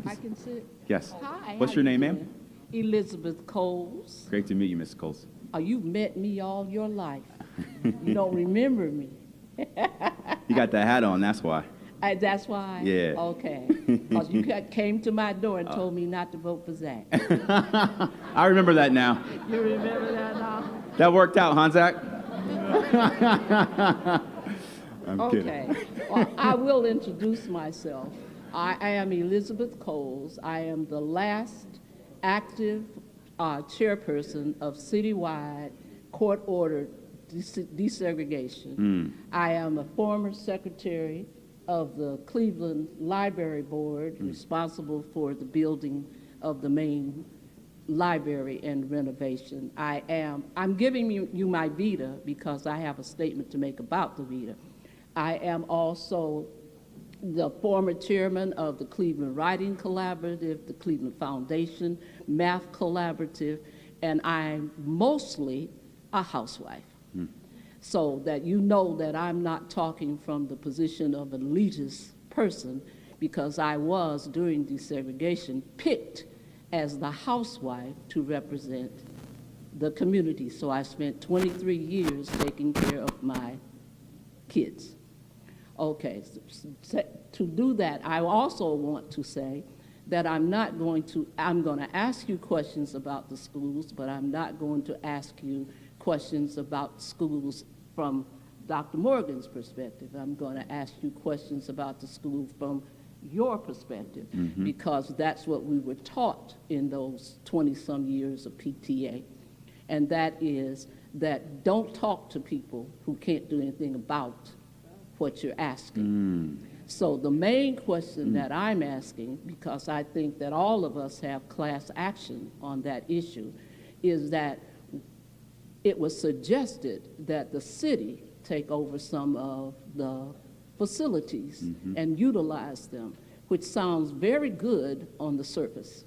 I can sit. Yes. Hi. What's how your you name, ma'am? doing? Elizabeth Coles. Great to meet you, Ms. Coles. You've met me all your life. You don't remember me. You got that hat on, that's why. That's why? Yeah. Okay. Because you came to my door and told me not to vote for Zach. I remember that now. You remember that now? That worked out, huh, Zach? I'm kidding. Okay. Well, I will introduce myself. I am Elizabeth Coles. I am the last active chairperson of citywide court-ordered desegregation. I am a former secretary of the Cleveland Library Board, responsible for the building of the main library and renovation. I'm giving you my vita because I have a statement to make about the vita. I am also the former chairman of the Cleveland Writing Collaborative, the Cleveland Foundation Math Collaborative, and I'm mostly a housewife. So that you know that I'm not talking from the position of an elitist person, because I was, during desegregation, picked as the housewife to represent the community. So I spent 23 years taking care of my kids. Okay, so to do that, I also want to say that I'm going to ask you questions about the schools, but I'm not going to ask you questions about schools from Dr. Morgan's perspective. I'm going to ask you questions about the school from your perspective, because that's what we were taught in those 20-some years of PTA. And that is that don't talk to people who can't do anything about what you're asking. So the main question that I'm asking, because I think that all of us have class action on that issue, is that it was suggested that the city take over some of the facilities and utilize them, which sounds very good on the surface.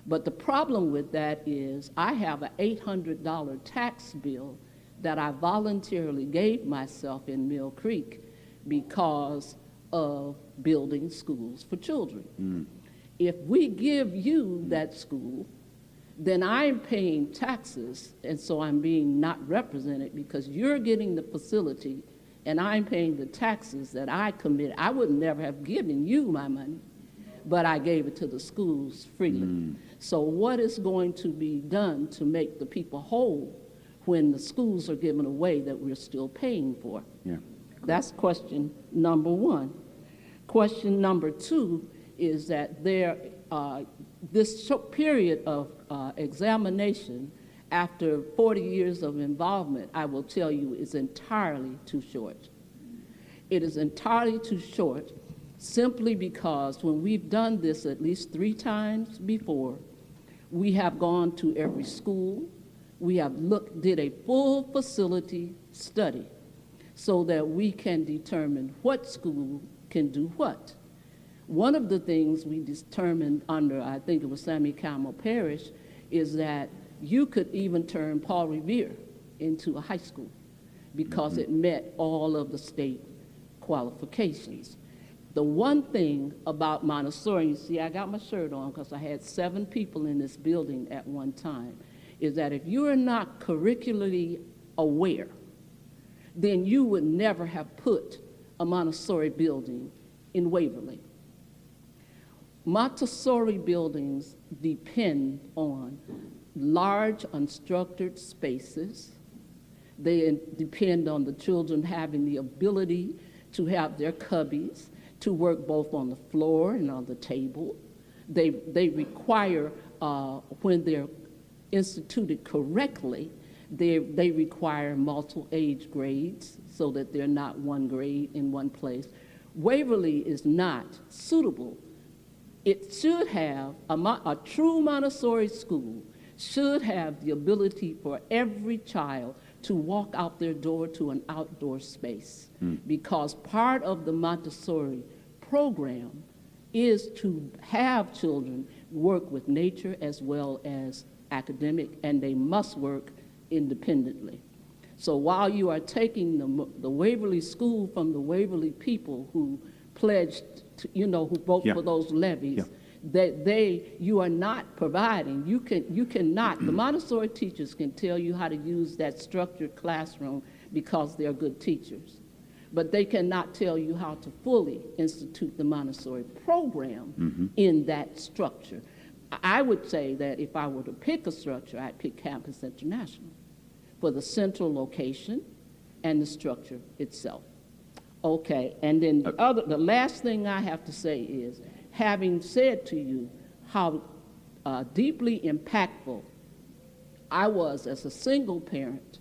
But the problem with that is I have an $800 tax bill that I voluntarily gave myself in Mill Creek because of building schools for children. If we give you that school, then I'm paying taxes, and so I'm being not represented because you're getting the facility and I'm paying the taxes that I committed. I would never have given you my money, but I gave it to the schools freely. So what is going to be done to make the people whole when the schools are given away that we're still paying for? That's question number one. Question number two is that this short period of examination after 40 years of involvement, I will tell you, is entirely too short. It is entirely too short simply because when we've done this at least 3 times before, we have gone to every school, we have did a full facility study so that we can determine what school can do what. One of the things we determined under, I think it was Sammy Campbell Parish, is that you could even turn Paul Revere into a high school because it met all of the state qualifications. The one thing about Montessori, you see, I got my shirt on because I had 7 people in this building at one time, is that if you are not curricularly aware, then you would never have put a Montessori building in Waverly. Montessori buildings depend on large unstructured spaces. They depend on the children having the ability to have their cubbies, to work both on the floor and on the table. They require, when they're instituted correctly, they require multiple age grades so that they're not one grade in one place. Waverly is not suitable. It should have, a true Montessori school should have the ability for every child to walk out their door to an outdoor space, because part of the Montessori program is to have children work with nature as well as academic, and they must work independently. So while you are taking the Waverly School from the Waverly people who pledged, to, who vote for those levies, that you are not providing. You cannot. The Montessori teachers can tell you how to use that structured classroom because they're good teachers, but they cannot tell you how to fully institute the Montessori program in that structure. I would say that if I were to pick a structure, I'd pick Campus International for the central location and the structure itself. Okay, and then the last thing I have to say is, having said to you how deeply impactful I was as a single parent,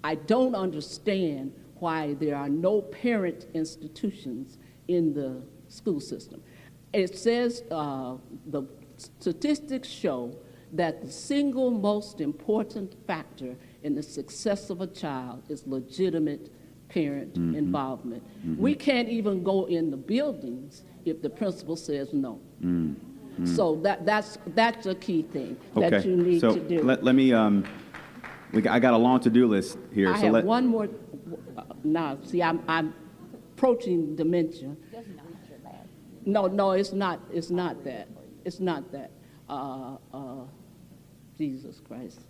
I don't understand why there are no parent institutions in the school system. It says the statistics show that the single most important factor in the success of a child is legitimate parent involvement. We can't even go in the buildings if the principal says no. So that's a key thing that you need to do. Let me, I got a long to-do list here. I have one more, now, see, I'm approaching dementia. No, it's not that. It's not that. Jesus Christ.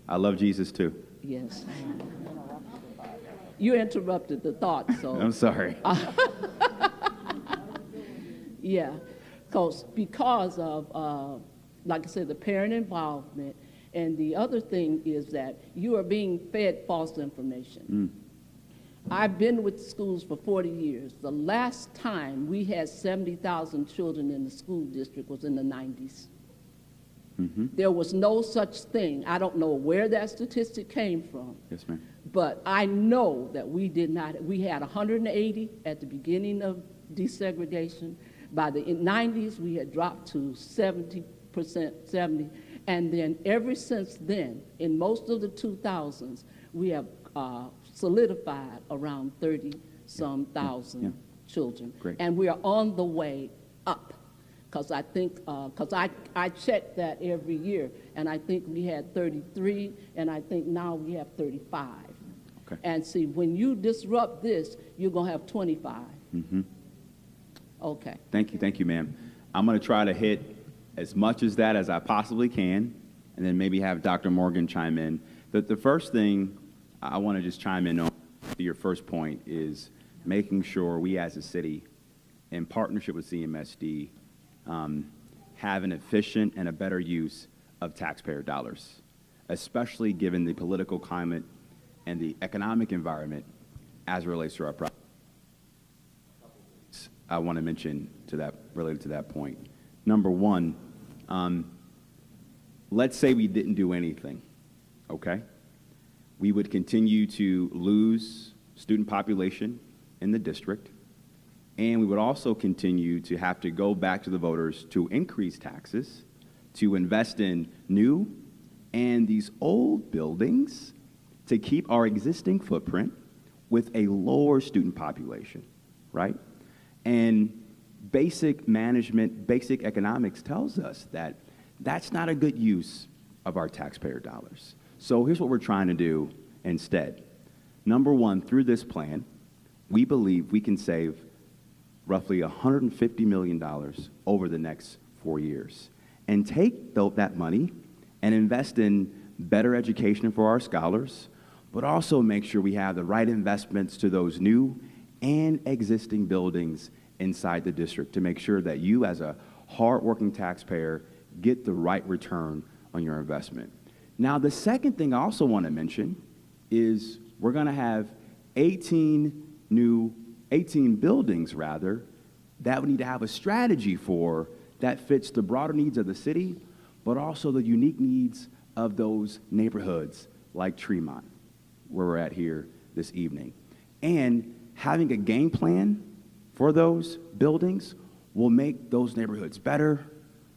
I love Jesus too. Yes. You interrupted the thought, so. I'm sorry. Yeah, because of, like I said, the parent involvement, and the other thing is that you are being fed false information. I've been with schools for 40 years. The last time we had 70,000 children in the school district was in the 90s. There was no such thing. I don't know where that statistic came from. Yes, ma'am. But I know that we did not. We had 180 at the beginning of desegregation. By the 90s, we had dropped to 70%, 70. And then ever since then, in most of the 2000s, we have solidified around 30-some thousand children. Great. And we are on the way up. Because I think, because I check that every year, and I think we had 33, and I think now we have 35. Okay. And see, when you disrupt this, you're going to have 25. Okay. Thank you, ma'am. I'm going to try to hit as much as that as I possibly can, and then maybe have Dr. Morgan chime in. The first thing I want to just chime in on your first point is making sure we as a city, in partnership with CMSD, have an efficient and a better use of taxpayer dollars, especially given the political climate and the economic environment as it relates to our project. I want to mention related to that point. Number one, let's say we didn't do anything, okay? We would continue to lose student population in the district, and we would also continue to have to go back to the voters to increase taxes, to invest in new and these old buildings to keep our existing footprint with a lower student population, right? And basic management, basic economics tells us that that's not a good use of our taxpayer dollars. So here's what we're trying to do instead. Number one, through this plan, we believe we can save roughly $150 million over the next 4 years, and take that money and invest in better education for our scholars, but also make sure we have the right investments to those new and existing buildings inside the district to make sure that you, as a hardworking taxpayer, get the right return on your investment. Now, the second thing I also want to mention is we're going to have 18 buildings that we need to have a strategy for that fits the broader needs of the city, but also the unique needs of those neighborhoods like Tremont, where we're at here this evening. And having a game plan for those buildings will make those neighborhoods better,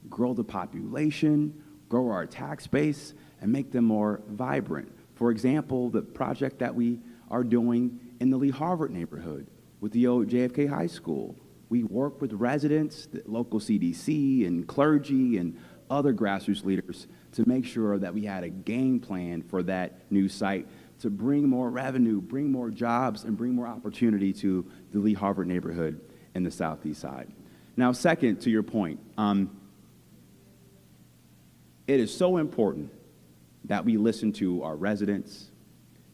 grow the population, grow our tax base, and make them more vibrant. For example, the project that we are doing in the Lee Harvard neighborhood with the old JFK High School. We work with residents, the local CDC, and clergy, and other grassroots leaders to make sure that we had a game plan for that new site to bring more revenue, bring more jobs, and bring more opportunity to the Lee Harvard neighborhood in the southeast side. Now, second, to your point, it is so important that we listen to our residents,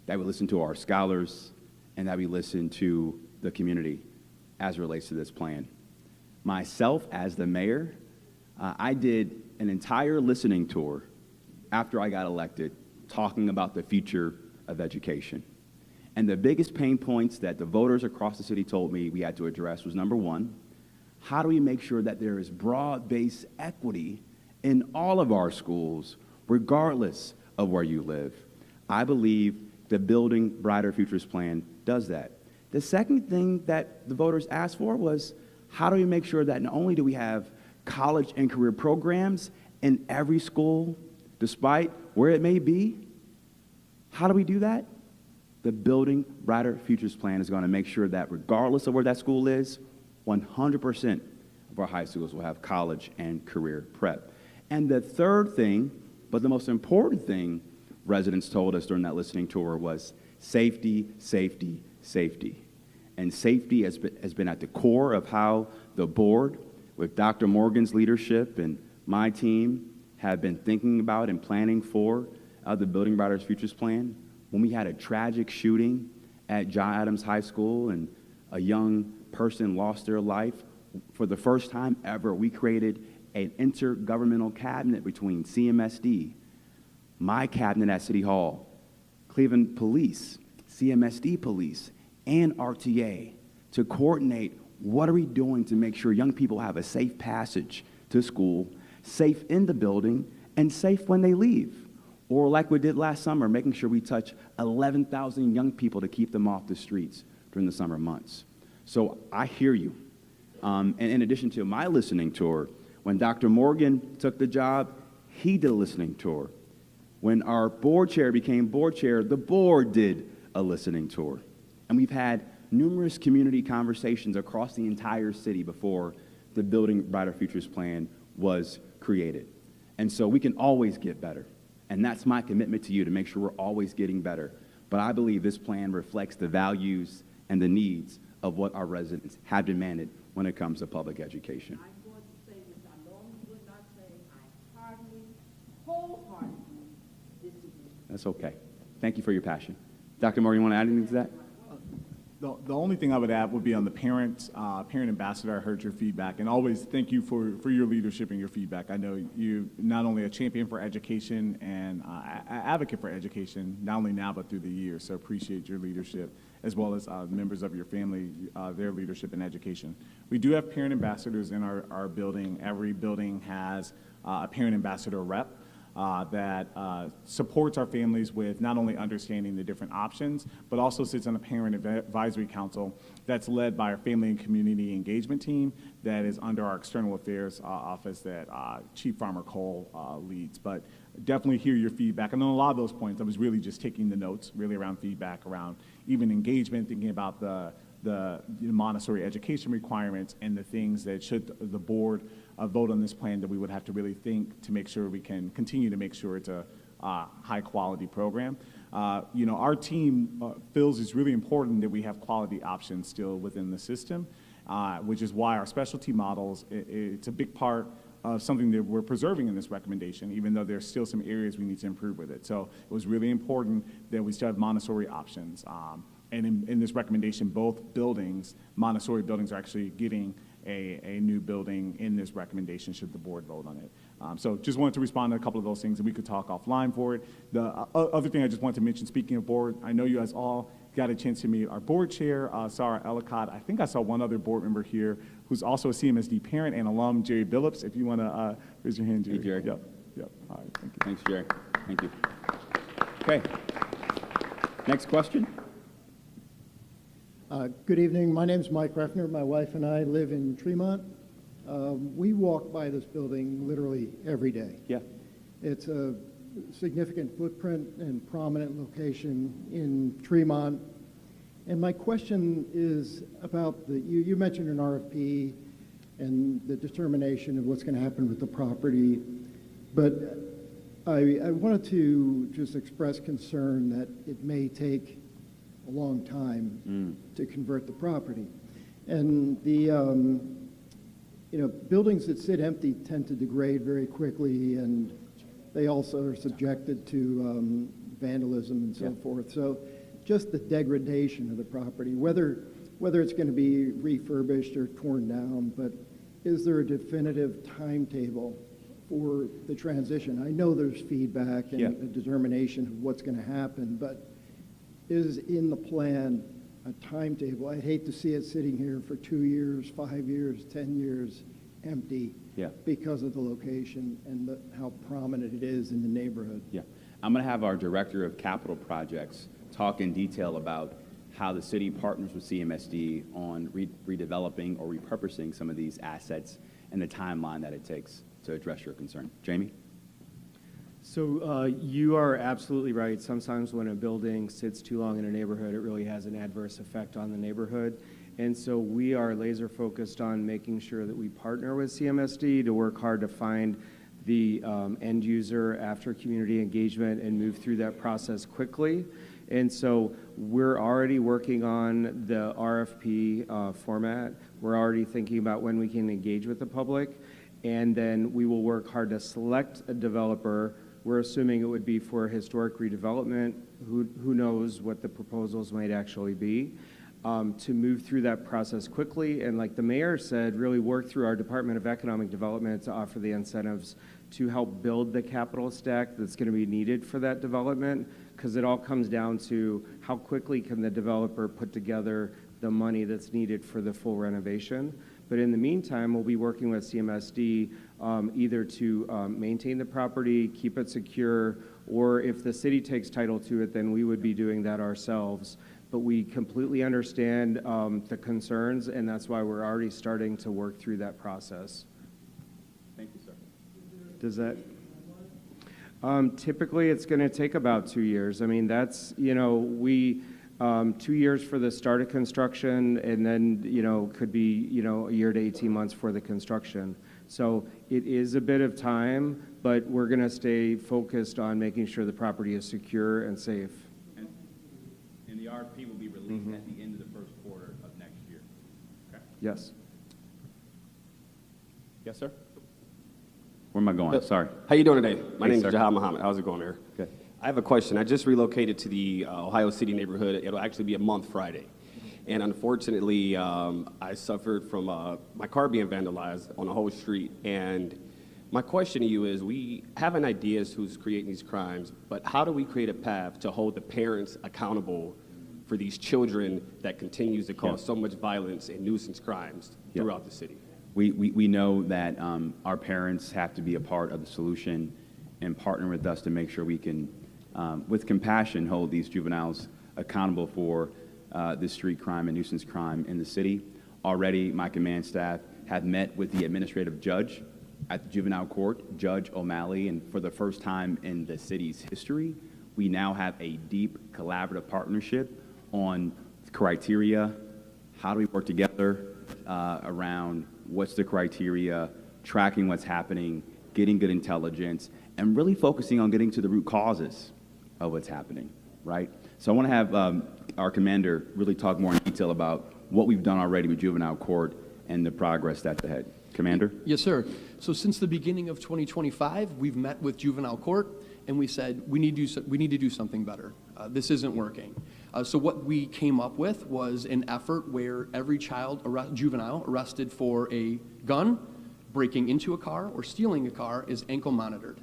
that we listen to our scholars, and that we listen to the community as it relates to this plan. Myself, as the mayor, I did an entire listening tour after I got elected, talking about the future of education. And the biggest pain points that the voters across the city told me we had to address was, number one, how do we make sure that there is broad-based equity in all of our schools, regardless of where you live? I believe the Building Brighter Futures plan does that. The second thing that the voters asked for was, how do we make sure that not only do we have college and career programs in every school, despite where it may be, how do we do that? The Building Brighter Futures plan is going to make sure that regardless of where that school is, 100% of our high schools will have college and career prep. And the third thing, but the most important thing residents told us during that listening tour was safety, safety, safety. And safety has been at the core of how the board, with Dr. Morgan's leadership and my team, have been thinking about and planning for the Building Brighter Futures plan. When we had a tragic shooting at John Adams High School and a young person lost their life, for the first time ever, we created an intergovernmental cabinet between CMSD, my cabinet at City Hall, Cleveland Police, CMSD Police, and RTA to coordinate what are we doing to make sure young people have a safe passage to school, safe in the building, and safe when they leave. Or like we did last summer, making sure we touch 11,000 young people to keep them off the streets during the summer months. So I hear you. And in addition to my listening tour, when Dr. Morgan took the job, he did a listening tour. When our board chair became board chair, the board did a listening tour. And we've had numerous community conversations across the entire city before the Building Brighter Futures plan was created. And so we can always get better. And that's my commitment to you, to make sure we're always getting better. But I believe this plan reflects the values and the needs of what our residents have demanded when it comes to public education. I'm going to say, which I normally would not say, I wholeheartedly disagree. That's okay. Thank you for your passion. Dr. Morgan, you want to add anything to that? The only thing I would add would be on the parent ambassador. I heard your feedback, and always thank you for your leadership and your feedback. I know you not only a champion for education and advocate for education, not only now but through the years. So appreciate your leadership, as well as members of your family, their leadership in education. We do have parent ambassadors in our building. Every building has a parent ambassador rep. That supports our families with not only understanding the different options, but also sits on a parent advisory council that's led by our family and community engagement team that is under our external affairs office that Chief Farmer Cole leads. But definitely hear your feedback. And on a lot of those points, I was really just taking the notes, really around feedback, around even engagement, thinking about the Montessori education requirements and the things that should the board vote on this plan that we would have to really think to make sure we can continue to make sure it's a high quality program. Our team feels it's really important that we have quality options still within the system. which is why our specialty models, it's a big part of something that we're preserving in this recommendation, even though there's still some areas we need to improve with it. So it was really important that we still have Montessori options. And in this recommendation, both buildings, Montessori buildings, are actually getting a new building in this recommendation should the board vote on it. So just wanted to respond to a couple of those things, and we could talk offline for it. The other thing I just wanted to mention, speaking of board, I know you guys all got a chance to meet our board chair, Sarah Ellicott. I think I saw one other board member here who's also a CMSD parent and alum, Jerry Billups. If you want to raise your hand, Jerry. Hey, Jerry. Yep. All right, thank you. Thanks, Jerry. Thank you. Okay. Next question. Good evening. My name's Mike Reffner. My wife and I live in Tremont. We walk by this building literally every day. Yeah. It's a significant footprint and prominent location in Tremont. And my question is about you mentioned an RFP and the determination of what's going to happen with the property. But I wanted to just express concern that it may take a long time to convert the property. And the buildings that sit empty tend to degrade very quickly, and they also are subjected to vandalism and so forth. So just the degradation of the property, whether it's going to be refurbished or torn down, but is there a definitive timetable for the transition? I know there's feedback and a determination of what's going to happen, but is in the plan a timetable? I'd hate to see it sitting here for 2 years, 5 years, 10 years empty because of the location and how prominent it is in the neighborhood. Yeah. I'm going to have our Director of Capital Projects talk in detail about how the city partners with CMSD on redeveloping or repurposing some of these assets and the timeline that it takes to address your concern. Jamie? So you are absolutely right. Sometimes when a building sits too long in a neighborhood, it really has an adverse effect on the neighborhood. And so we are laser focused on making sure that we partner with CMSD to work hard to find the end user after community engagement and move through that process quickly. And so we're already working on the RFP format. We're already thinking about when we can engage with the public. And then we will work hard to select a developer. We're assuming it would be for historic redevelopment. Who knows what the proposals might actually be, to move through that process quickly. And like the mayor said, really work through our Department of Economic Development to offer the incentives to help build the capital stack that's going to be needed for that development, because it all comes down to how quickly can the developer put together the money that's needed for the full renovation. But in the meantime, we'll be working with CMSD either to maintain the property, keep it secure, or if the city takes title to it, then we would be doing that ourselves. But we completely understand the concerns, and that's why we're already starting to work through that process. Thank you, sir. Does that? Typically, it's going to take about 2 years. I mean, that's, 2 years for the start of construction, and then, could be, a year to 18 months for the construction. So it is a bit of time, but we're going to stay focused on making sure the property is secure and safe. And the RFP will be released at the end of the first quarter of next year. Okay? Yes. Yes, sir? Where am I going? Sorry. How you doing today? My Hey, name sir. is Jahal Muhammad. How's it going, Mayor? Good. I have a question. I just relocated to the Ohio City neighborhood. It'll actually be a month Friday. And unfortunately, I suffered from my car being vandalized on a whole street. And my question to you is, we have an idea as to who's creating these crimes, but how do we create a path to hold the parents accountable for these children that continues to cause so much violence and nuisance crimes throughout the city? We know that our parents have to be a part of the solution and partner with us to make sure we can, with compassion, hold these juveniles accountable for this street crime and nuisance crime in the city. Already, my command staff have met with the administrative judge at the juvenile court, Judge O'Malley, and for the first time in the city's history, we now have a deep collaborative partnership on criteria, how do we work together around what's the criteria, tracking what's happening, getting good intelligence, and really focusing on getting to the root causes of what's happening, right? So I want to have our commander really talk more in detail about what we've done already with juvenile court and the progress that's ahead. Commander? Yes, sir. So since the beginning of 2025, we've met with juvenile court, and we said we need to do something better. This isn't working. So what we came up with was an effort where every juvenile arrested for a gun, breaking into a car, or stealing a car is ankle monitored.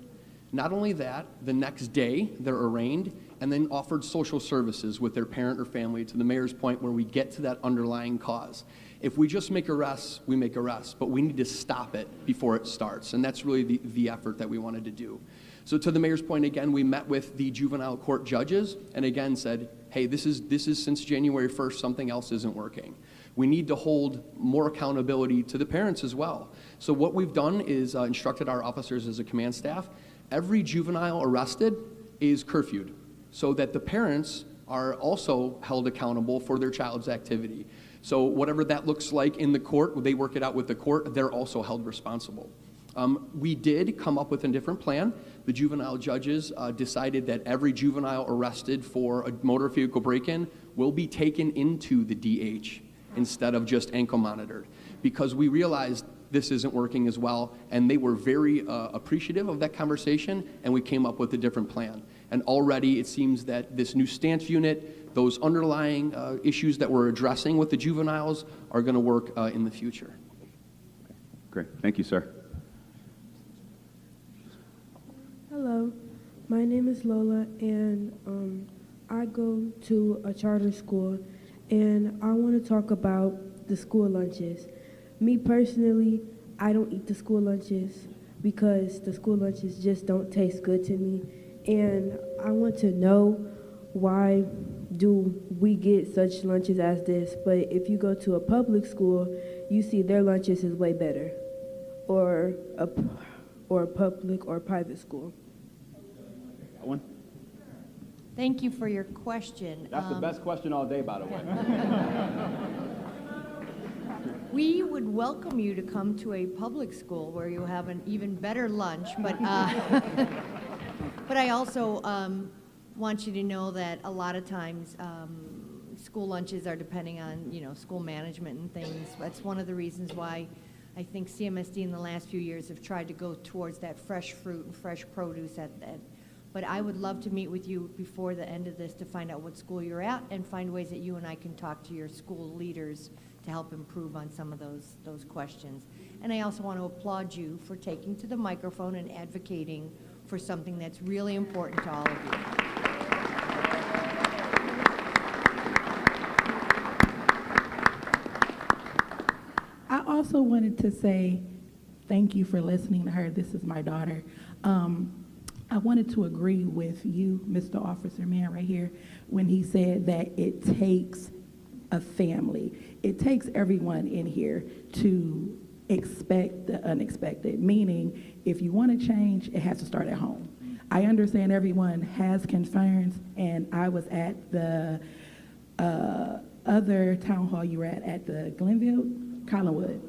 Not only that, the next day they're arraigned and then offered social services with their parent or family, to the mayor's point, where we get to that underlying cause. If we just make arrests, we make arrests, but we need to stop it before it starts, and that's really the effort that we wanted to do. So to the mayor's point, again, we met with the juvenile court judges and again said, hey, this is since January 1st, something else isn't working. We need to hold more accountability to the parents as well. So what we've done is instructed our officers as a command staff, every juvenile arrested is curfewed so that the parents are also held accountable for their child's activity. So whatever that looks like in the court, they work it out with the court, they're also held responsible. We did come up with a different plan. The juvenile judges decided that every juvenile arrested for a motor vehicle break-in will be taken into the DH instead of just ankle monitored, because we realized this isn't working as well, and they were very appreciative of that conversation, and we came up with a different plan. And already it seems that this new stance unit, those underlying issues that we're addressing with the juveniles are going to work in the future. Great. Thank you, sir. Hello, my name is Lola, and I go to a charter school, and I want to talk about the school lunches. Me personally, I don't eat the school lunches because the school lunches just don't taste good to me, and I want to know why do we get such lunches as this, but if you go to a public school, you see their lunches is way better, or a public or private school. One. Thank you for your question. That's the best question all day, by the way. We would welcome you to come to a public school where you have an even better lunch, but but I also want you to know that a lot of times school lunches are depending on, school management and things. That's one of the reasons why I think CMSD in the last few years have tried to go towards that fresh fruit and fresh produce but I would love to meet with you before the end of this to find out what school you're at and find ways that you and I can talk to your school leaders to help improve on some of those questions. And I also want to applaud you for taking to the microphone and advocating for something that's really important to all of you. I also wanted to say thank you for listening to her. This is my daughter. I wanted to agree with you, Mr. Officer Man, right here, when he said that it takes a family. It takes everyone in here to expect the unexpected, meaning if you want to change, it has to start at home. I understand everyone has concerns, and I was at the other town hall you were at the Glenville, Collinwood,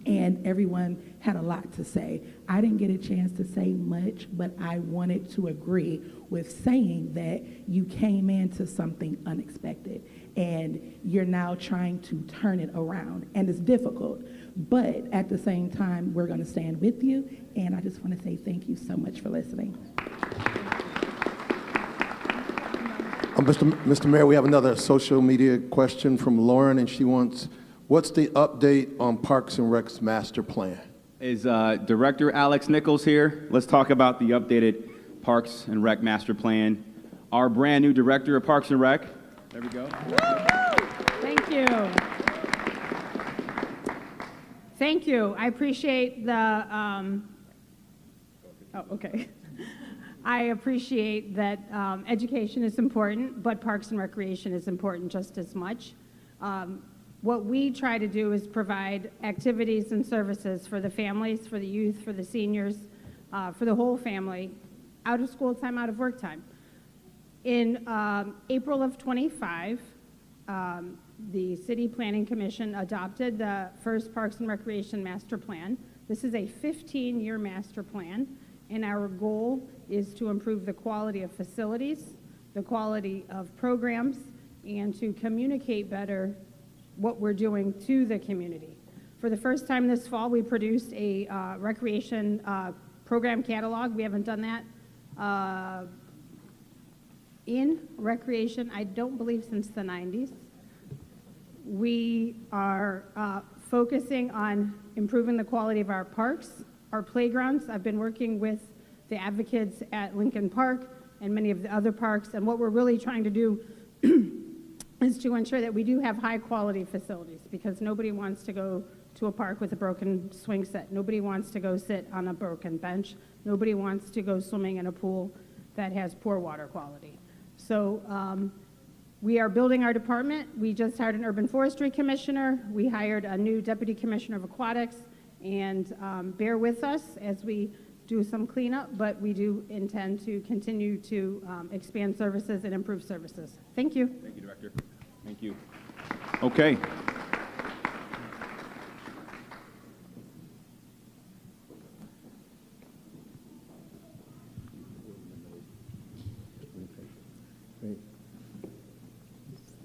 and everyone had a lot to say. I didn't get a chance to say much, but I wanted to agree with saying that you came into something unexpected, and you're now trying to turn it around, and it's difficult. But at the same time, we're going to stand with you, and I just want to say thank you so much for listening. Mr. Mayor, we have another social media question from Lauren, and she wants, what's the update on Parks and Rec's master plan? Is Director Alex Nichols here? Let's talk about the updated Parks and Rec master plan. Our brand new Director of Parks and Rec. There we go. Thank you. Thank you. I appreciate the, I appreciate that education is important, but Parks and Recreation is important just as much. What we try to do is provide activities and services for the families, for the youth, for the seniors, for the whole family, out of school time, out of work time. In April of '25, the City Planning Commission adopted the first Parks and Recreation Master Plan. This is a 15-year master plan, and our goal is to improve the quality of facilities, the quality of programs, and to communicate better what we're doing to the community. For the first time this fall, we produced a recreation program catalog. We haven't done that in recreation, I don't believe, since the 90s. We are focusing on improving the quality of our parks, our playgrounds. I've been working with the advocates at Lincoln Park and many of the other parks, and what we're really trying to do is to ensure that we do have high-quality facilities, because nobody wants to go to a park with a broken swing set. Nobody wants to go sit on a broken bench. Nobody wants to go swimming in a pool that has poor water quality. So we are building our department. We just hired an urban forestry commissioner. We hired a new deputy commissioner of aquatics, and bear with us as we do some cleanup, but we do intend to continue to expand services and improve services. Thank you. Thank you, Director. Thank you. Okay.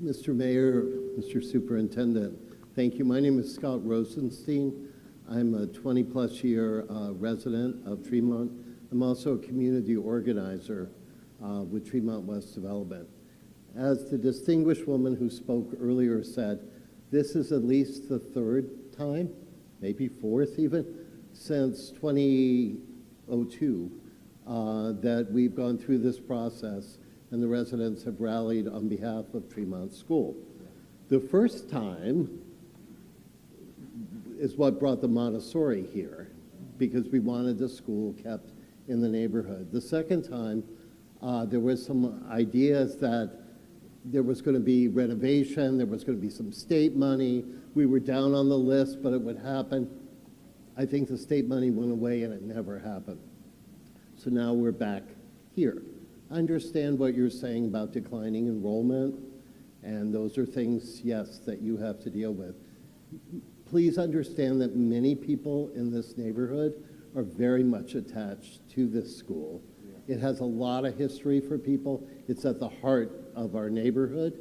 Mr. Mayor, Mr. Superintendent, thank you. My name is Scott Rosenstein. I'm a 20-plus year resident of Tremont. I'm also a community organizer with Tremont West Development. As the distinguished woman who spoke earlier said, this is at least the third time, maybe fourth even, since 2002 that we've gone through this process and the residents have rallied on behalf of Tremont School. The first time is what brought the Montessori here, because we wanted the school kept in the neighborhood. The second time, there was some ideas that there was going to be renovation, there was going to be some state money. We were down on the list, but it would happen. I think the state money went away and it never happened. So now we're back here. I understand what you're saying about declining enrollment, and those are things, yes, that you have to deal with. Please understand that many people in this neighborhood are very much attached to this school. It has a lot of history for people. It's at the heart of our neighborhood.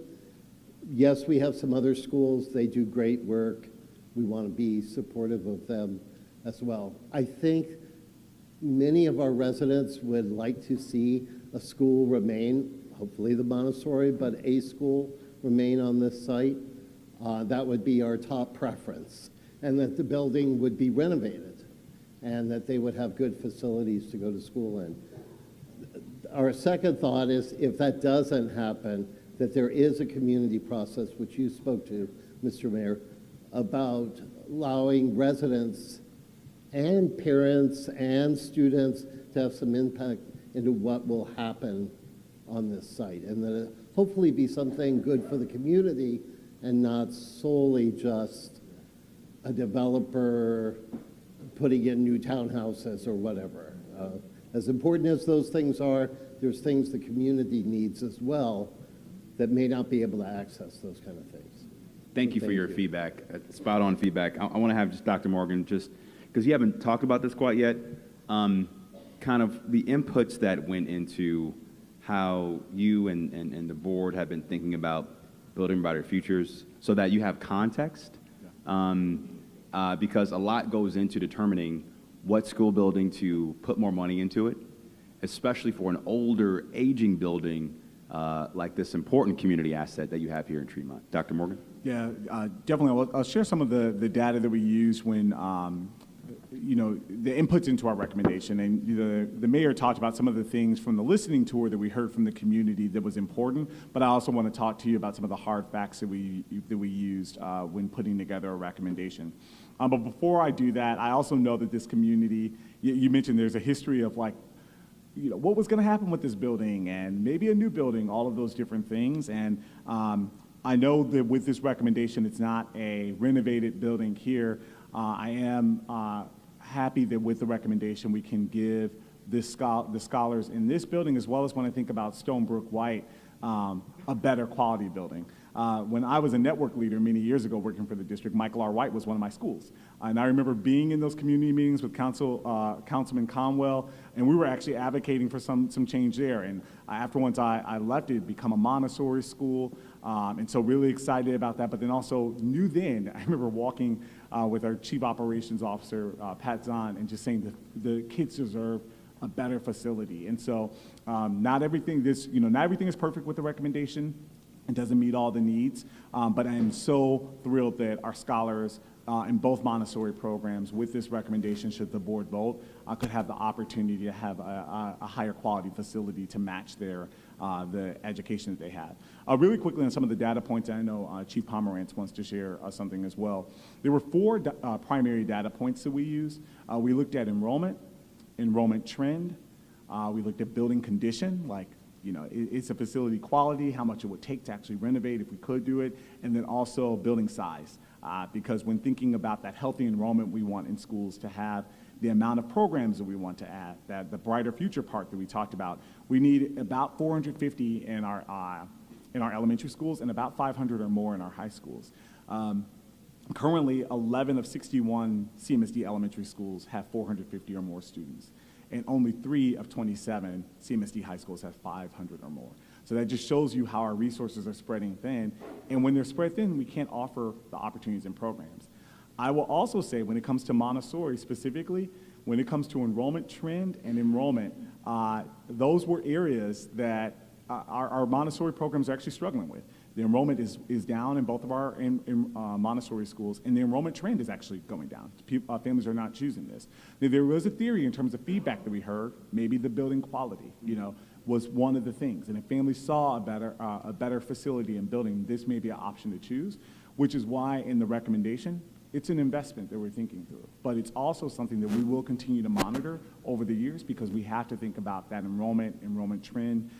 Yes, we have some other schools. They do great work. We want to be supportive of them as well. I think many of our residents would like to see a school remain, hopefully the Montessori, but a school remain on this site. That would be our top preference, and that the building would be renovated and that they would have good facilities to go to school in. Our second thought is, if that doesn't happen, that there is a community process, which you spoke to, Mr. Mayor, about allowing residents and parents and students to have some impact into what will happen on this site, and that it hopefully be something good for the community and not solely just a developer putting in new townhouses or whatever. As important as those things are, there's things the community needs as well that may not be able to access those kind of things. Thank you for your feedback, spot on feedback. I want to have just Dr. Morgan, just because you haven't talked about this quite yet, kind of the inputs that went into how you and the board have been thinking about building brighter futures, so that you have context, because a lot goes into determining what school building to put more money into it, especially for an older, aging building like this important community asset that you have here in Tremont. Dr. Morgan? Yeah, definitely. I'll share some of the data that we use when the inputs into our recommendation. And the mayor talked about some of the things from the listening tour that we heard from the community that was important, but I also want to talk to you about some of the hard facts that we used when putting together a recommendation. But before I do that, I also know that this community, you mentioned there's a history of what was going to happen with this building and maybe a new building, all of those different things. And I know that with this recommendation, it's not a renovated building here. I am happy that with the recommendation, we can give the scholars in this building, as well as when I think about Stonebrook White, a better quality building. When I was a network leader many years ago working for the district, Michael R. White was one of my schools. And I remember being in those community meetings with Councilman Conwell, and we were actually advocating for some change there. And after once I left, it had become a Montessori school. And so really excited about that, but then also knew then, I remember walking with our Chief Operations Officer, Pat Zahn, and just saying the kids deserve a better facility. And so not everything is perfect with the recommendation. It doesn't meet all the needs, but I am so thrilled that our scholars in both Montessori programs with this recommendation, should the board vote, could have the opportunity to have a higher quality facility to match the education that they have. Really quickly on some of the data points, I know Chief Pomerantz wants to share something as well. There were 4 primary data points that we used. We looked at enrollment trend, we looked at building condition, like, it's a facility quality, how much it would take to actually renovate if we could do it, and then also building size. Because when thinking about that healthy enrollment we want in schools to have, the amount of programs that we want to add, that the brighter future part that we talked about, we need about 450 in our elementary schools and about 500 or more in our high schools. Currently, 11 of 61 CMSD elementary schools have 450 or more students, and only 3 of 27 CMSD high schools have 500 or more. So that just shows you how our resources are spreading thin, and when they're spread thin, we can't offer the opportunities and programs. I will also say, when it comes to Montessori specifically, when it comes to enrollment trend and enrollment, those were areas that our Montessori programs are actually struggling with. The enrollment is down in both of our Montessori schools, and the enrollment trend is actually going down. Families are not choosing this. Now, there was a theory in terms of feedback that we heard, maybe the building quality, was one of the things. And if families saw a better facility and building, this may be an option to choose, which is why in the recommendation, it's an investment that we're thinking through. But it's also something that we will continue to monitor over the years, because we have to think about that enrollment trend,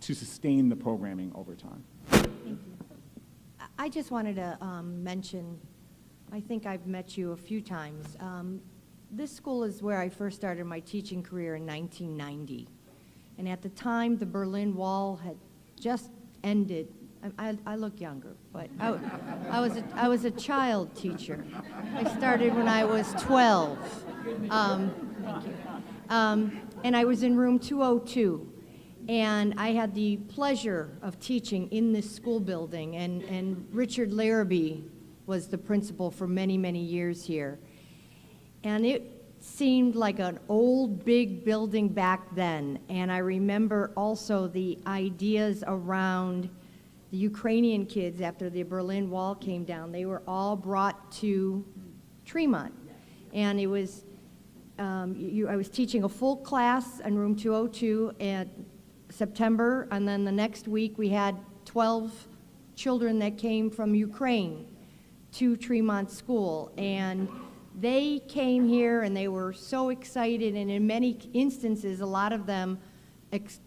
to sustain the programming over time. Thank you. I just wanted to mention, I think I've met you a few times. This school is where I first started my teaching career in 1990. And at the time, the Berlin Wall had just ended. I look younger, but I was a child teacher. I started when I was 12. Thank you. And I was in room 202. And I had the pleasure of teaching in this school building, and Richard Larrabee was the principal for many, many years here. And it seemed like an old, big building back then. And I remember also the ideas around the Ukrainian kids after the Berlin Wall came down. They were all brought to Tremont. And it was, I was teaching a full class in room 202 at September, and then the next week we had 12 children that came from Ukraine to Tremont School, and they came here and they were so excited, and in many instances a lot of them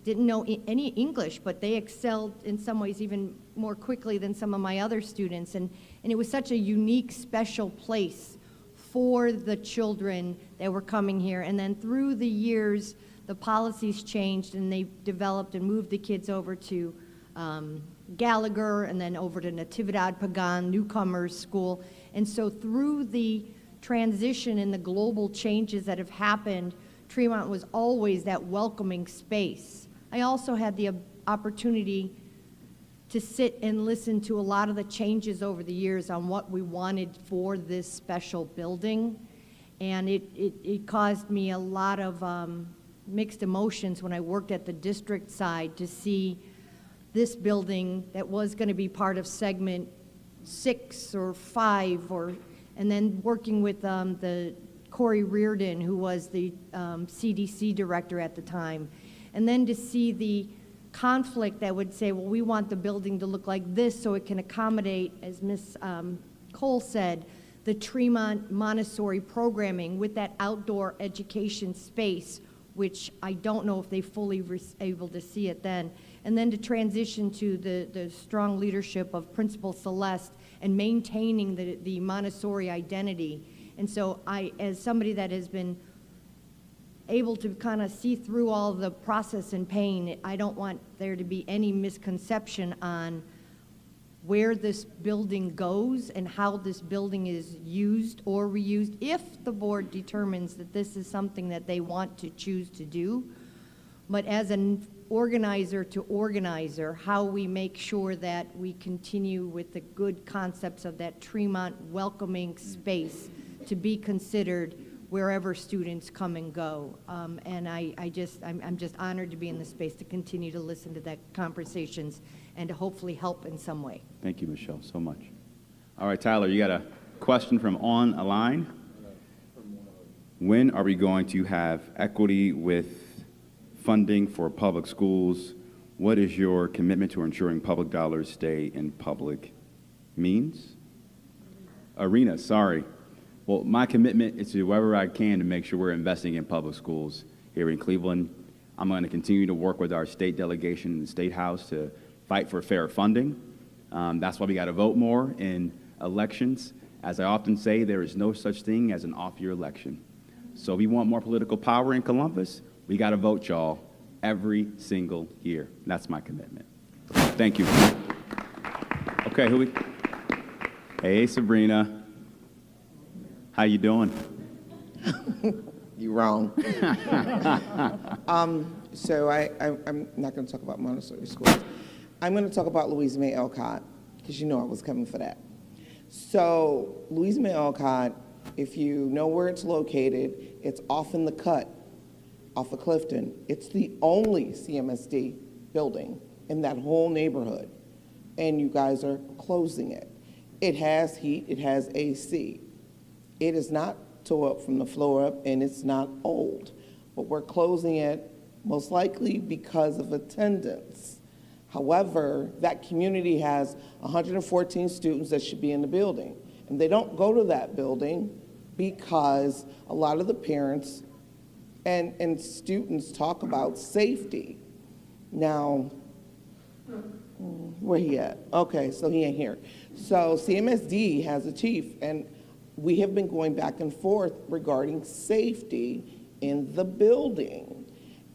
didn't know any English, but they excelled in some ways even more quickly than some of my other students, and it was such a unique, special place for the children that were coming here. And then through the years the policies changed, and they developed and moved the kids over to Gallagher, and then over to Natividad Pagan, newcomers school. And so through the transition and the global changes that have happened, Tremont was always that welcoming space. I also had the opportunity to sit and listen to a lot of the changes over the years on what we wanted for this special building. And it caused me a lot of mixed emotions when I worked at the district side to see this building that was going to be part of segment 6 or 5, and then working with the Corey Reardon, who was the CDC director at the time, and then to see the conflict that would say, well, we want the building to look like this so it can accommodate, as Ms. Cole said, the Tremont Montessori programming with that outdoor education space, which I don't know if they fully were able to see it then. And then to transition to the strong leadership of Principal Celeste and maintaining the Montessori identity. And so I, as somebody that has been able to kind of see through all the process and pain, I don't want there to be any misconception on where this building goes and how this building is used or reused, if the board determines that this is something that they want to choose to do. But as a organizer to organizer, how we make sure that we continue with the good concepts of that Tremont welcoming space to be considered wherever students come and go. And I'm just honored to be in the space to continue to listen to that conversations and to hopefully help in some way. Thank you, Michelle, so much. All right, Tyler, you got a question from online. When are we going to have equity with funding for public schools? What is your commitment to ensuring public dollars stay in public means? Arena, sorry. Well, my commitment is to do whatever I can to make sure we're investing in public schools here in Cleveland. I'm going to continue to work with our state delegation in the State House to fight for fair funding. That's why we got to vote more in elections. As I often say, there is no such thing as an off-year election. So if we want more political power in Columbus, we got to vote, y'all, every single year. That's my commitment. Thank you. Okay, Hey, Sabrina. How you doing? You wrong. So I'm not going to talk about Montessori schools. I'm going to talk about Louisa May Alcott, because you know I was coming for that. So Louisa May Alcott, if you know where it's located, it's off in the cut, off of Clifton. It's the only CMSD building in that whole neighborhood, and you guys are closing it. It has heat, it has AC. It is not tore up from the floor up, and it's not old, but we're closing it most likely because of attendance. However, that community has 114 students that should be in the building, and they don't go to that building because a lot of the parents and students talk about safety. Now, where he at? Okay, so he ain't here. So CMSD has a chief, and we have been going back and forth regarding safety in the building.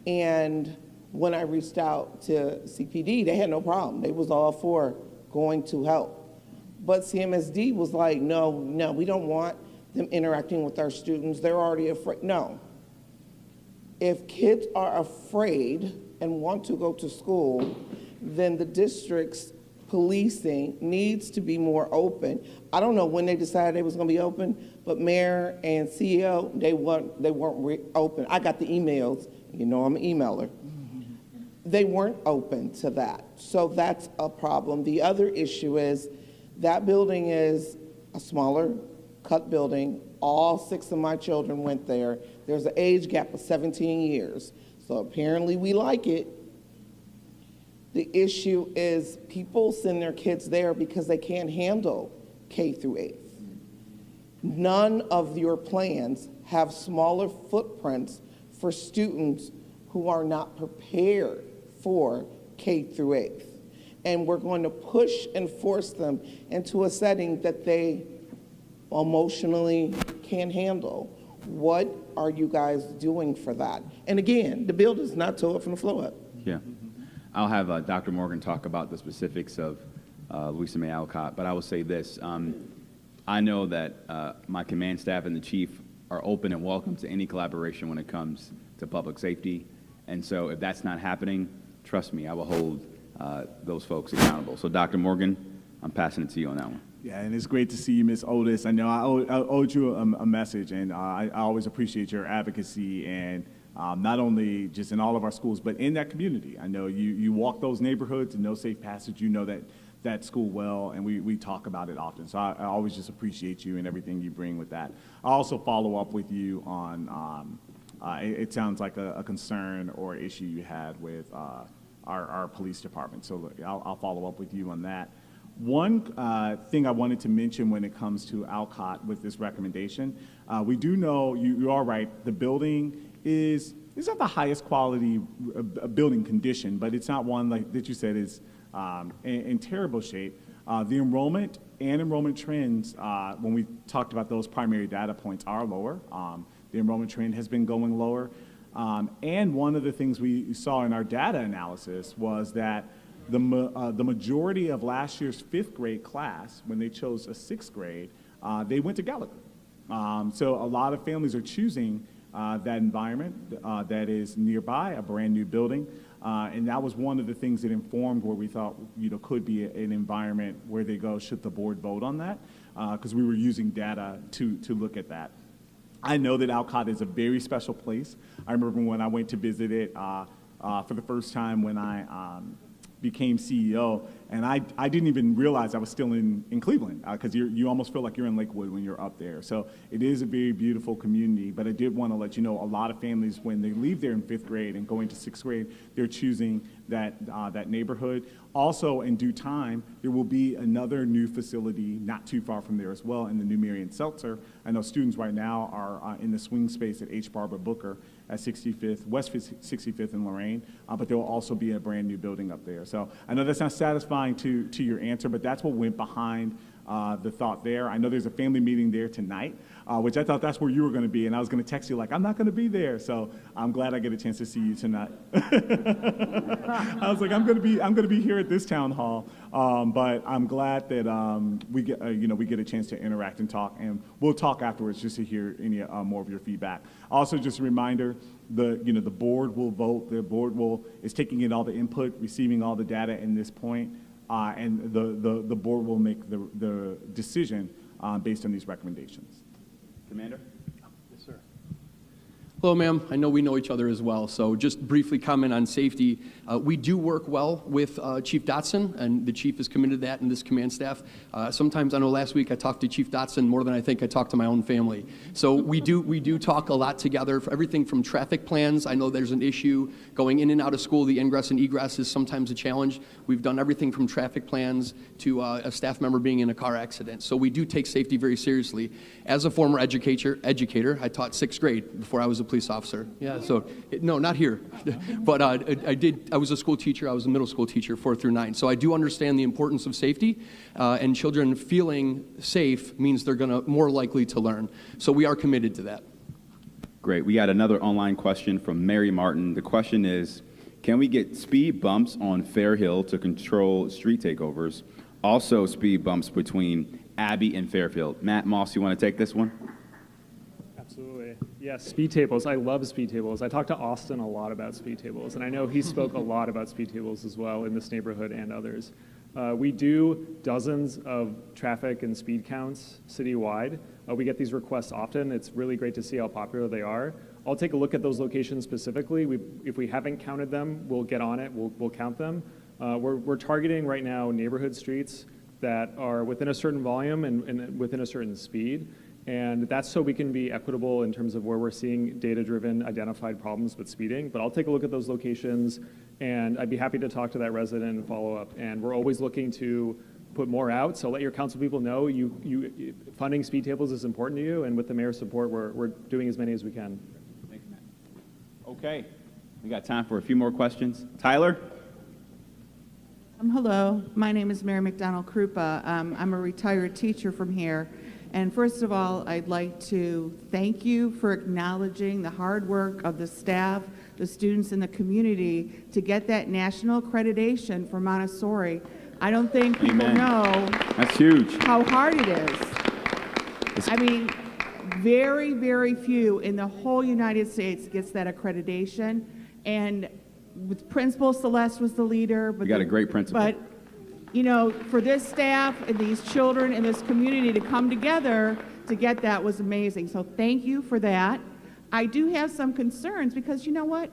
And when I reached out to CPD, they had no problem. They was all for going to help. But CMSD was like, no, we don't want them interacting with our students. They're already afraid. No. If kids are afraid and want to go to school, then the district's policing needs to be more open. I don't know when they decided they was going to be open, but mayor and CEO, they weren't open. I got the emails. You know I'm an emailer. They weren't open to that. So that's a problem. The other issue is that building is a smaller cut building. All 6 of my children went there. There's an age gap of 17 years. So apparently we like it. The issue is people send their kids there because they can't handle K through 8th. None of your plans have smaller footprints for students who are not prepared for K through 8th. And we're going to push and force them into a setting that they emotionally can't handle. What are you guys doing for that? And again, the building's not tore up from the floor up. Yeah. I'll have Dr. Morgan talk about the specifics of Louisa May Alcott, but I will say this. I know that my command staff and the chief are open and welcome to any collaboration when it comes to public safety. And so if that's not happening, trust me, I will hold those folks accountable. So Dr. Morgan, I'm passing it to you on that one. Yeah, and it's great to see you, Ms. Otis. I know I owed you a message, and I always appreciate your advocacy, and not only just in all of our schools, but in that community. I know you walk those neighborhoods and No Safe Passage, you know that school well, and we talk about it often. So I always just appreciate you and everything you bring with that. I also follow up with you on, it sounds like a concern or issue you had with our police department. So I'll follow up with you on that. One thing I wanted to mention when it comes to Alcott with this recommendation, we do know, you are right, the building is not the highest quality building condition, but it's not one like that you said is in terrible shape. The enrollment and enrollment trends, when we talked about those primary data points, are lower. The enrollment trend has been going lower. And one of the things we saw in our data analysis was that the majority of last year's 5th grade class, when they chose a 6th grade, they went to Gallagher. So a lot of families are choosing that environment that is nearby, a brand new building. And that was one of the things that informed where we thought, could be an environment where they go, should the board vote on that? Because we were using data to look at that. I know that Alcott is a very special place. I remember when I went to visit it for the first time when I became CEO, and I didn't even realize I was still in Cleveland, because you almost feel like you're in Lakewood when you're up there. So it is a very beautiful community, but I did want to let you know a lot of families, when they leave there in 5th grade and go into 6th grade, they're choosing that neighborhood. Also, in due time, there will be another new facility not too far from there as well in the new Marion Seltzer. I know students right now are in the swing space at H. Barbara Booker at 65th, West 65th and Lorraine, but there will also be a brand new building up there. So I know that's not satisfying to your answer, but that's what went behind the thought there. I know there's a family meeting there tonight, which I thought that's where you were going to be, and I was going to text you like, I'm not going to be there. So I'm glad I get a chance to see you tonight. I was like, I'm going to be here at this town hall, but I'm glad that we get a chance to interact and talk, and we'll talk afterwards just to hear any more of your feedback. Also, just a reminder, the board will vote. The board is taking in all the input, receiving all the data in this point. And the board will make the decision based on these recommendations. Commander? Yes, sir. Hello, ma'am. I know we know each other as well, so just briefly comment on safety. We do work well with Chief Dotson, and the chief is committed to that in this command staff. Sometimes, I know last week I talked to Chief Dotson more than I think I talked to my own family. So we do talk a lot together for everything from traffic plans. I know there's an issue going in and out of school. The ingress and egress is sometimes a challenge. We've done everything from traffic plans to a staff member being in a car accident. So we do take safety very seriously. As a former educator, I taught 6th grade before I was a police officer. Yeah, so, no, not here. But I was a school teacher. I was a middle school teacher, 4 through 9. So I do understand the importance of safety, and children feeling safe means they're more likely to learn. So we are committed to that. Great. We got another online question from Mary Martin. The question is, can we get speed bumps on Fair Hill to control street takeovers? Also speed bumps between Abbey and Fairfield. Matt Moss, you want to take this one? Absolutely. Yes, speed tables. I love speed tables. I talked to Austin a lot about speed tables, and I know he spoke a lot about speed tables as well in this neighborhood and others. We do dozens of traffic and speed counts citywide. We get these requests often. It's really great to see how popular they are. I'll take a look at those locations specifically. If we haven't counted them, we'll get on it. We'll count them. We're targeting right now neighborhood streets that are within a certain volume and within a certain speed. And that's so we can be equitable in terms of where we're seeing data-driven identified problems with speeding. But I'll take a look at those locations, and I'd be happy to talk to that resident and follow up. And we're always looking to put more out, so let your council people know funding speed tables is important to you, and with the mayor's support, we're doing as many as we can. Thanks, Matt. Okay, we got time for a few more questions. Tyler? Hello, my name is Mary McDonald Krupa. I'm a retired teacher from here. And first of all, I'd like to thank you for acknowledging the hard work of the staff, the students, and the community to get that national accreditation for Montessori. I don't think people know that's huge. How hard it is. I mean, very, very few in the whole United States gets that accreditation. And with Principal Celeste was the leader. But you got a great principal. But for this staff and these children and this community to come together to get that was amazing. So thank you for that. I do have some concerns because you know what?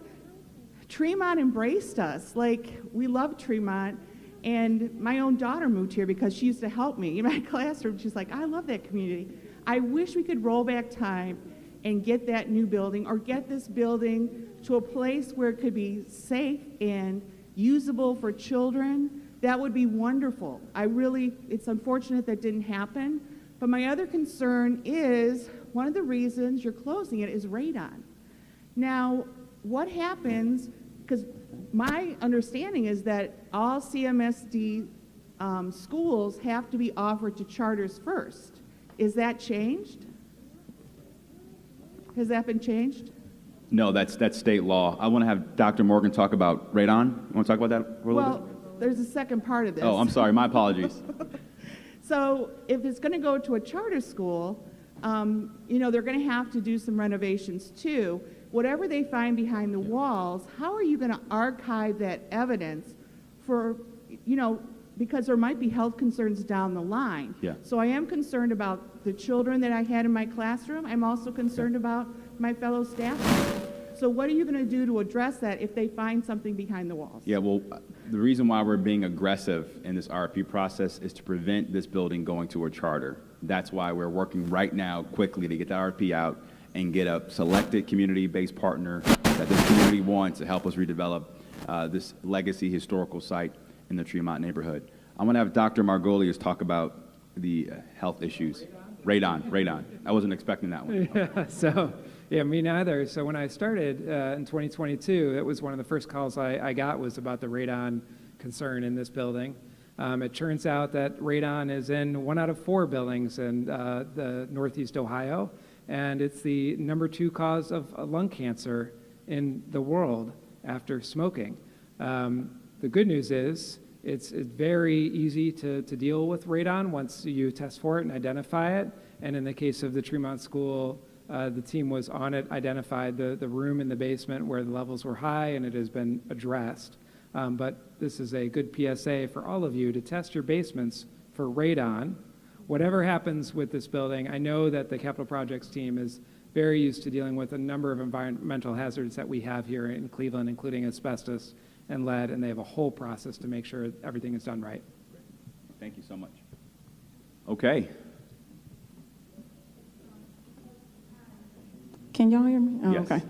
Tremont embraced us. Like, we love Tremont. And my own daughter moved here because she used to help me in my classroom. She's like, I love that community. I wish we could roll back time and get that new building or get this building to a place where it could be safe and usable for children. That would be wonderful. It's unfortunate that didn't happen. But my other concern is one of the reasons you're closing it is radon. Now, what happens, because my understanding is that all CMSD schools have to be offered to charters first. Is that changed? Has that been changed? No, that's state law. I want to have Dr. Morgan talk about radon. You want to talk about that for a little bit? There's a second part of this. Oh, I'm sorry. My apologies. So if it's going to go to a charter school, you know, they're going to have to do some renovations too. Whatever they find behind the walls, how are you going to archive that evidence for, you know, because there might be health concerns down the line. Yeah. So I am concerned about the children that I had in my classroom. I'm also concerned about my fellow staff. So what are you going to do to address that if they find something behind the walls? Yeah, well, the reason why we're being aggressive in this RFP process is to prevent this building going to a charter. That's why we're working right now quickly to get the RFP out and get a selected community-based partner that this community wants to help us redevelop this legacy historical site in the Tremont neighborhood. I'm going to have Dr. Margolius talk about the health issues. Radon. I wasn't expecting that one. Yeah, me neither. So when I started in 2022, it was one of the first calls I got was about the radon concern in this building. It turns out that radon is in 1 out of 4 buildings in the Northeast Ohio, and it's the #2 cause of lung cancer in the world after smoking. The good news is it's very easy to deal with radon once you test for it and identify it. And in the case of the Tremont School, the team was on it, identified the room in the basement where the levels were high, and it has been addressed. But this is a good PSA for all of you to test your basements for radon. Whatever happens with this building, I know that the capital projects team is very used to dealing with a number of environmental hazards that we have here in Cleveland, including asbestos and lead, and they have a whole process to make sure everything is done right. Thank you so much. Okay. Can y'all hear me? Oh, Yes. Okay.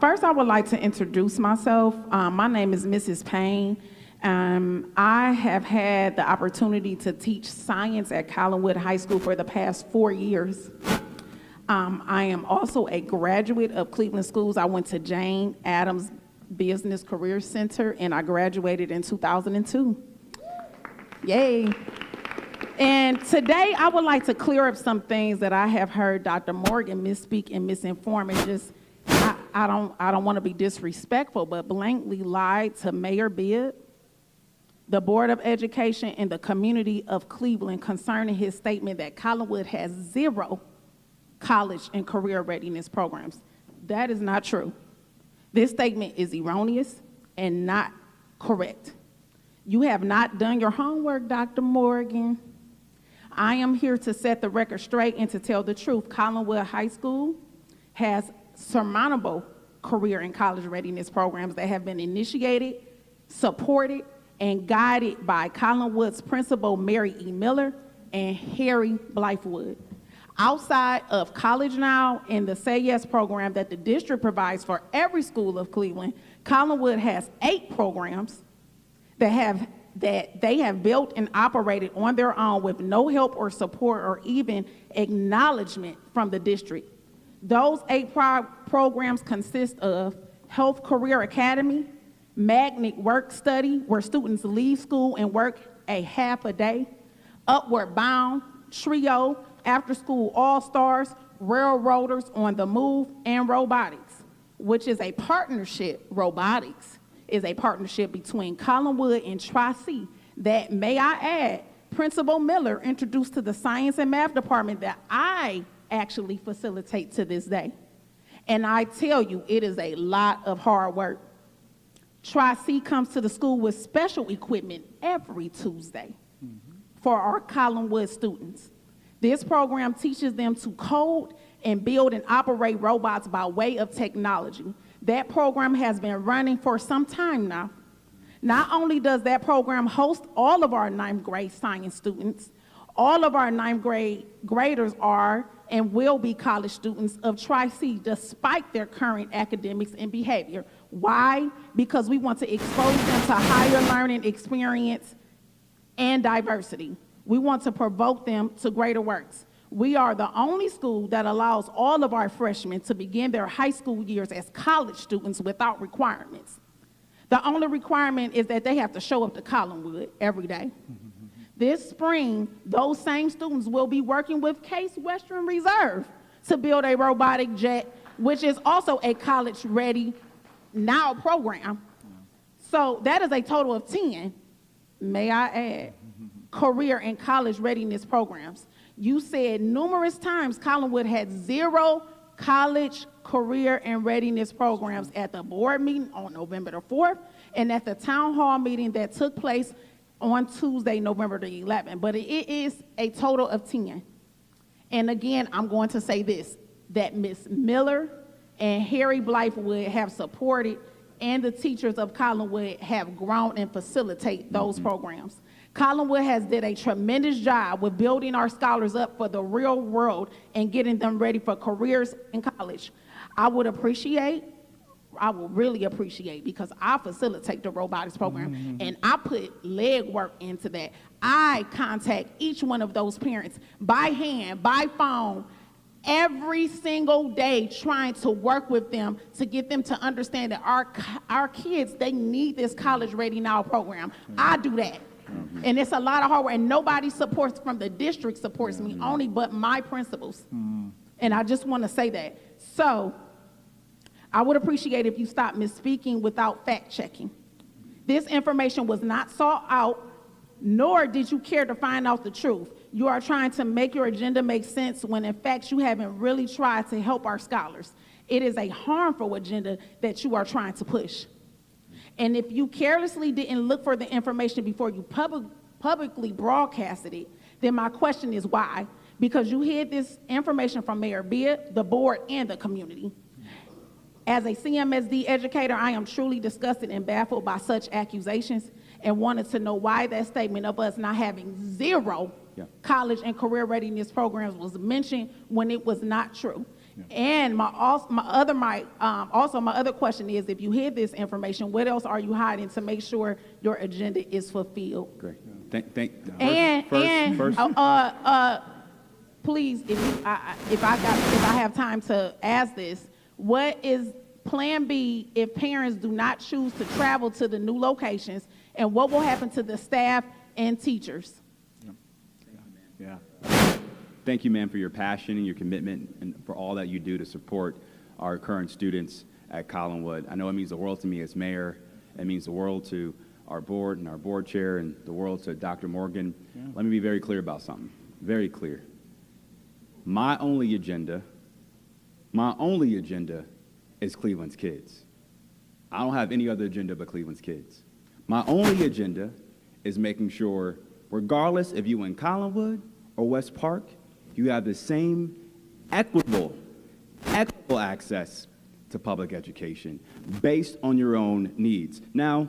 First, I would like to introduce myself. My name is Mrs. Payne. I have had the opportunity to teach science at Collinwood High School for the past 4 years. I am also a graduate of Cleveland Schools. I went to Jane Addams Business Career Center, and I graduated in 2002. Yay. And today, I would like to clear up some things that I have heard Dr. Morgan misspeak and misinform, and just, I don't want to be disrespectful, but blankly lied to Mayor Bibb, the Board of Education, and the community of Cleveland concerning his statement that Collinwood has 0 college and career readiness programs. That is not true. This statement is erroneous and not correct. You have not done your homework, Dr. Morgan. I am here to set the record straight and to tell the truth. Collinwood High School has surmountable career and college readiness programs that have been initiated, supported, and guided by Collinwood's principal, Mary E. Miller, and Harry Blythewood. Outside of College Now and the Say Yes program that the district provides for every school of Cleveland, Collinwood has 8 programs that they have built and operated on their own with no help or support or even acknowledgement from the district. Those 8 programs consist of Health Career Academy, Magnet Work Study, where students leave school and work a half a day, Upward Bound, Trio, After School All-Stars, Railroaders on the Move, and Robotics, which is a partnership. Robotics is a partnership between Collinwood and Tri-C that, may I add, Principal Miller introduced to the Science and Math Department that I actually facilitate to this day. And I tell you, it is a lot of hard work. Tri-C comes to the school with special equipment every Tuesday for our Collinwood students. This program teaches them to code and build and operate robots by way of technology. That program has been running for some time now. Not only does that program host all of our 9th grade science students, all of our 9th grade graders are and will be college students of Tri-C despite their current academics and behavior. Why? Because we want to expose them to higher learning experience and diversity. We want to provoke them to greater works. We are the only school that allows all of our freshmen to begin their high school years as college students without requirements. The only requirement is that they have to show up to Collinwood every day. This spring, those same students will be working with Case Western Reserve to build a robotic jet, which is also a college-ready now program. So that is a total of 10, may I add, career and college readiness programs. You said numerous times Collinwood had 0 college, career, and readiness programs at the board meeting on November the 4th and at the town hall meeting that took place on Tuesday, November the 11th. But it is a total of 10. And again, I'm going to say this, that Ms. Miller and Harry Blythewood have supported, and the teachers of Collinwood have grown and facilitate those programs. Collinwood has did a tremendous job with building our scholars up for the real world and getting them ready for careers in college. I would really appreciate, because I facilitate the robotics program, and I put leg work into that. I contact each one of those parents by hand, by phone, every single day, trying to work with them to get them to understand that our kids, they need this College Ready Now program. I do that. And it's a lot of hard work, and nobody supports from the district supports me, only but my principals. And I just want to say that. So I would appreciate if you stop misspeaking without fact checking. This information was not sought out, nor did you care to find out the truth. You are trying to make your agenda make sense when in fact you haven't really tried to help our scholars. It is a harmful agenda that you are trying to push. And if you carelessly didn't look for the information before you publicly broadcasted it, then my question is why? Because you hid this information from Mayor Beard, the board, and the community. As a CMSD educator, I am truly disgusted and baffled by such accusations and wanted to know why that statement of us not having 0 college and career readiness programs was mentioned when it was not true. And my other question is, if you hid this information, what else are you hiding to make sure your agenda is fulfilled? Great. Please, if I have time to ask this, what is Plan B if parents do not choose to travel to the new locations, and what will happen to the staff and teachers? Yeah. Thank you, ma'am, for your passion and your commitment and for all that you do to support our current students at Collinwood. I know it means the world to me as mayor. It means the world to our board and our board chair, and the world to Dr. Morgan. Let me be very clear about something, very clear. My only agenda is Cleveland's kids. I don't have any other agenda but Cleveland's kids. My only agenda is making sure, regardless if you in Collinwood or West Park, you have the same equitable access to public education based on your own needs. Now,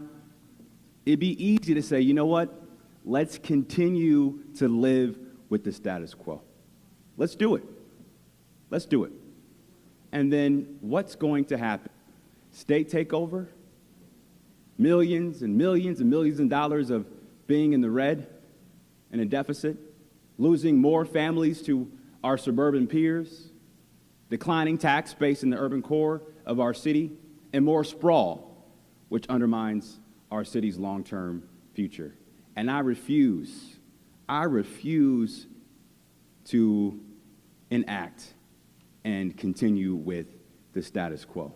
it'd be easy to say, you know what? Let's continue to live with the status quo. Let's do it. Let's do it. And then what's going to happen? State takeover? Millions and millions and millions of dollars of being in the red and a deficit? Losing more families to our suburban peers? Declining tax base in the urban core of our city? And more sprawl, which undermines our city's long-term future. And I refuse to enact and continue with the status quo.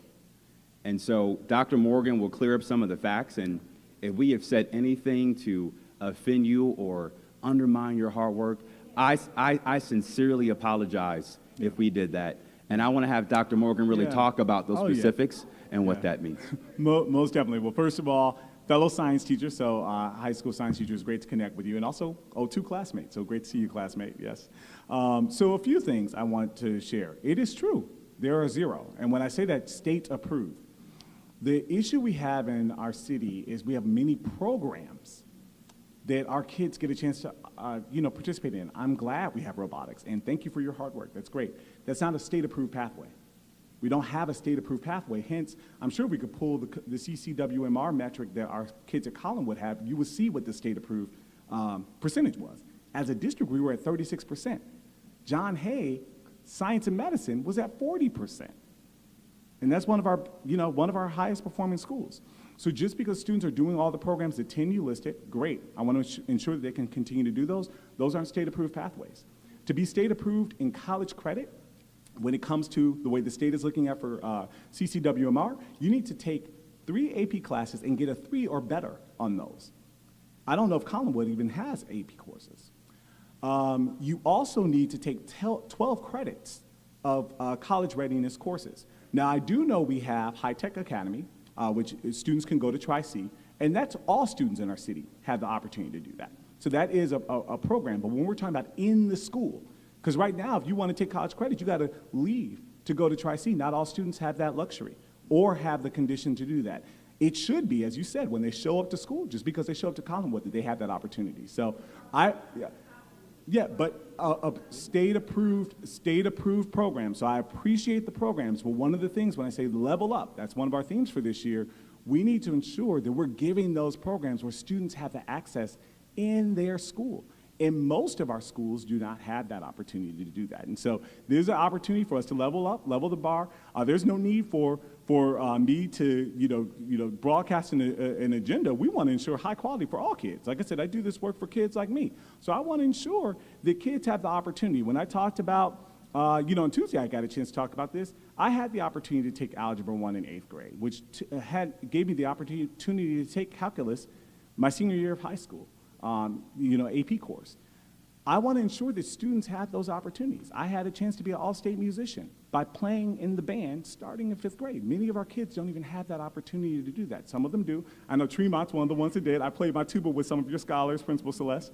And so Dr. Morgan will clear up some of the facts, and if we have said anything to offend you or undermine your hard work, I sincerely apologize if we did that. And I want to have Dr. Morgan really talk about those specifics and what that means. Most definitely. Well, first of all, fellow science teacher, so high school science teacher, is great to connect with you, and also O2 classmate, so great to see you, classmate, yes. So a few things I want to share. It is true, there are 0, and when I say that, state approved. The issue we have in our city is we have many programs that our kids get a chance to participate in. I'm glad we have robotics, and thank you for your hard work, that's great. That's not a state-approved pathway. We don't have a state-approved pathway, hence, I'm sure we could pull the CCWMR metric that our kids at Collinwood have, you would see what the state-approved percentage was. As a district, we were at 36%. John Hay, science and medicine, was at 40%. And that's one of our highest performing schools. So just because students are doing all the programs, the 10 you listed, great. I want to ensure that they can continue to do those. Those aren't state-approved pathways. To be state-approved in college credit, when it comes to the way the state is looking at for CCWMR, you need to take 3 AP classes and get a 3 or better on those. I don't know if Collinwood even has AP courses. You also need to take 12 credits of college readiness courses. Now, I do know we have High Tech Academy, which students can go to Tri-C, and that's all students in our city have the opportunity to do that. So that is a program, but when we're talking about in the school, because right now, if you want to take college credit, you got to leave to go to Tri-C. Not all students have that luxury or have the condition to do that. It should be, as you said, when they show up to school, just because they show up to Collinwood, that they have that opportunity. So but a state-approved program. So I appreciate the programs, but one of the things when I say level up, that's one of our themes for this year, we need to ensure that we're giving those programs where students have the access in their school. And most of our schools do not have that opportunity to do that. And so there's an opportunity for us to level up, level the bar. There's no need for me to broadcast an agenda. We want to ensure high quality for all kids. Like I said, I do this work for kids like me. So I want to ensure that kids have the opportunity. When I talked about, on Tuesday I got a chance to talk about this, I had the opportunity to take Algebra 1 in 8th grade, which gave me the opportunity to take calculus my senior year of high school. AP course. I want to ensure that students have those opportunities. I had a chance to be an all-state musician by playing in the band starting in 5th grade. Many of our kids don't even have that opportunity to do that. Some of them do. I know Tremont's one of the ones that did. I played my tuba with some of your scholars, Principal Celeste,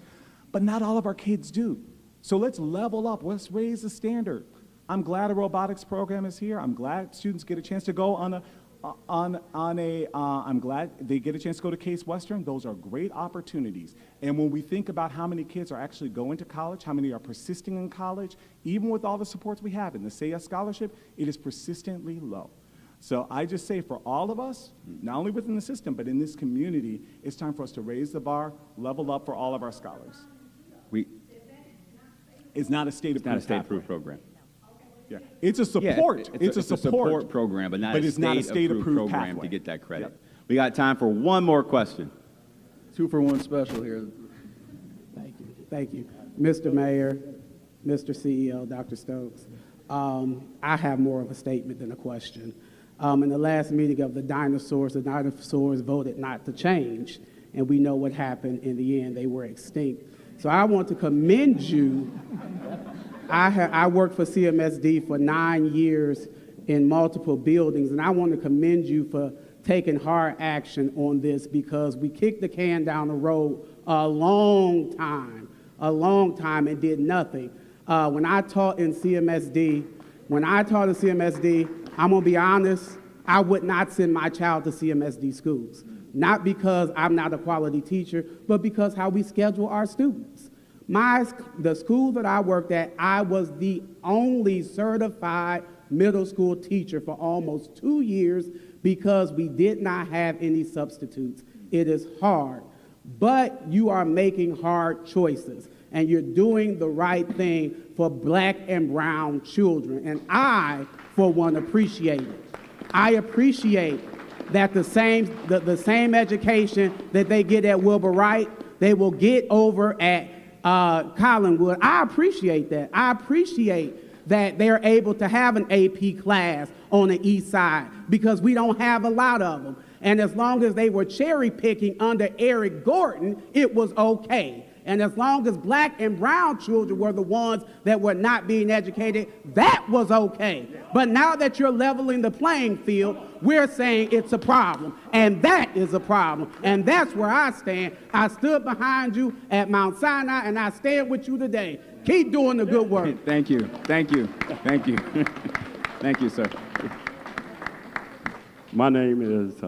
but not all of our kids do. So let's level up. Let's raise the standard. I'm glad a robotics program is here. I'm glad students get a chance to go I'm glad they get a chance to go to Case Western. Those are great opportunities. And when we think about how many kids are actually going to college, how many are persisting in college, even with all the supports we have in the Say Yes Scholarship, it is persistently low. So I just say for all of us, not only within the system, but in this community, it's time for us to raise the bar, level up for all of our scholars. It's not a state-approved program. Yeah. It's a support. Yeah, it's a support program, but it's not a state-approved program pathway to get that credit. Yep. We got time for one more question. 2-for-1 special here. Thank you. Thank you. Mr. Mayor, Mr. CEO, Dr. Stokes, I have more of a statement than a question. In the last meeting of the dinosaurs voted not to change, and we know what happened in the end. They were extinct. So I want to commend you. I worked for CMSD for 9 years in multiple buildings, and I want to commend you for taking hard action on this because we kicked the can down the road a long time, and did nothing. When I taught in CMSD, I'm going to be honest, I would not send my child to CMSD schools. Not because I'm not a quality teacher, but because how we schedule our students. The school that I worked at, I was the only certified middle school teacher for almost 2 years because we did not have any substitutes. It is hard, but you are making hard choices, and you're doing the right thing for black and brown children, and I, for one, appreciate it. I appreciate that the same education that they get at Wilbur Wright, they will get over at Collinwood. I appreciate that. I appreciate that they're able to have an AP class on the east side because we don't have a lot of them. And as long as they were cherry picking under Eric Gordon, it was okay. And as long as black and brown children were the ones that were not being educated, that was okay. But now that you're leveling the playing field, we're saying it's a problem. And that is a problem. And that's where I stand. I stood behind you at Mount Sinai, and I stand with you today. Keep doing the good work. Thank you. Thank you. Thank you. Thank you, sir. My name is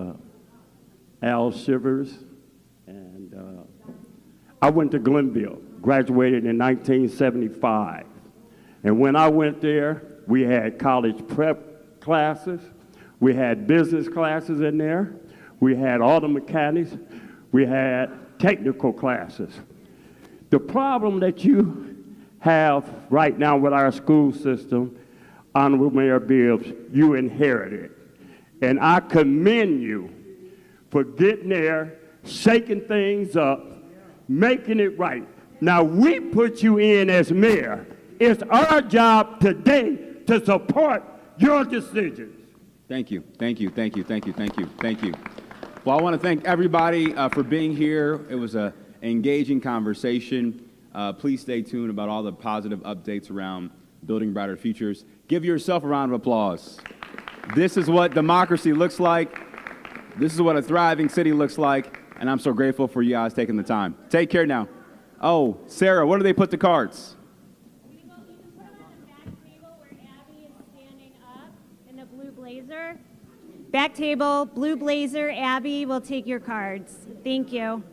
Al Shivers, and I went to Glenville, graduated in 1975. And when I went there, we had college prep classes, we had business classes in there, we had auto mechanics, we had technical classes. The problem that you have right now with our school system, Honorable Mayor Bibbs, you inherited. And I commend you for getting there, shaking things up, making it right. Now, we put you in as mayor. It's our job today to support your decisions. Thank you. Thank you. Thank you. Thank you. Thank you. Thank you. Well, I want to thank everybody for being here. It was an engaging conversation. Please stay tuned about all the positive updates around building brighter futures. Give yourself a round of applause. This is what democracy looks like. This is what a thriving city looks like, and I'm so grateful for you guys taking the time. Take care now. Oh, Sarah, where do they put the cards? In the blue blazer. Back table, blue blazer, Abby will take your cards. Thank you.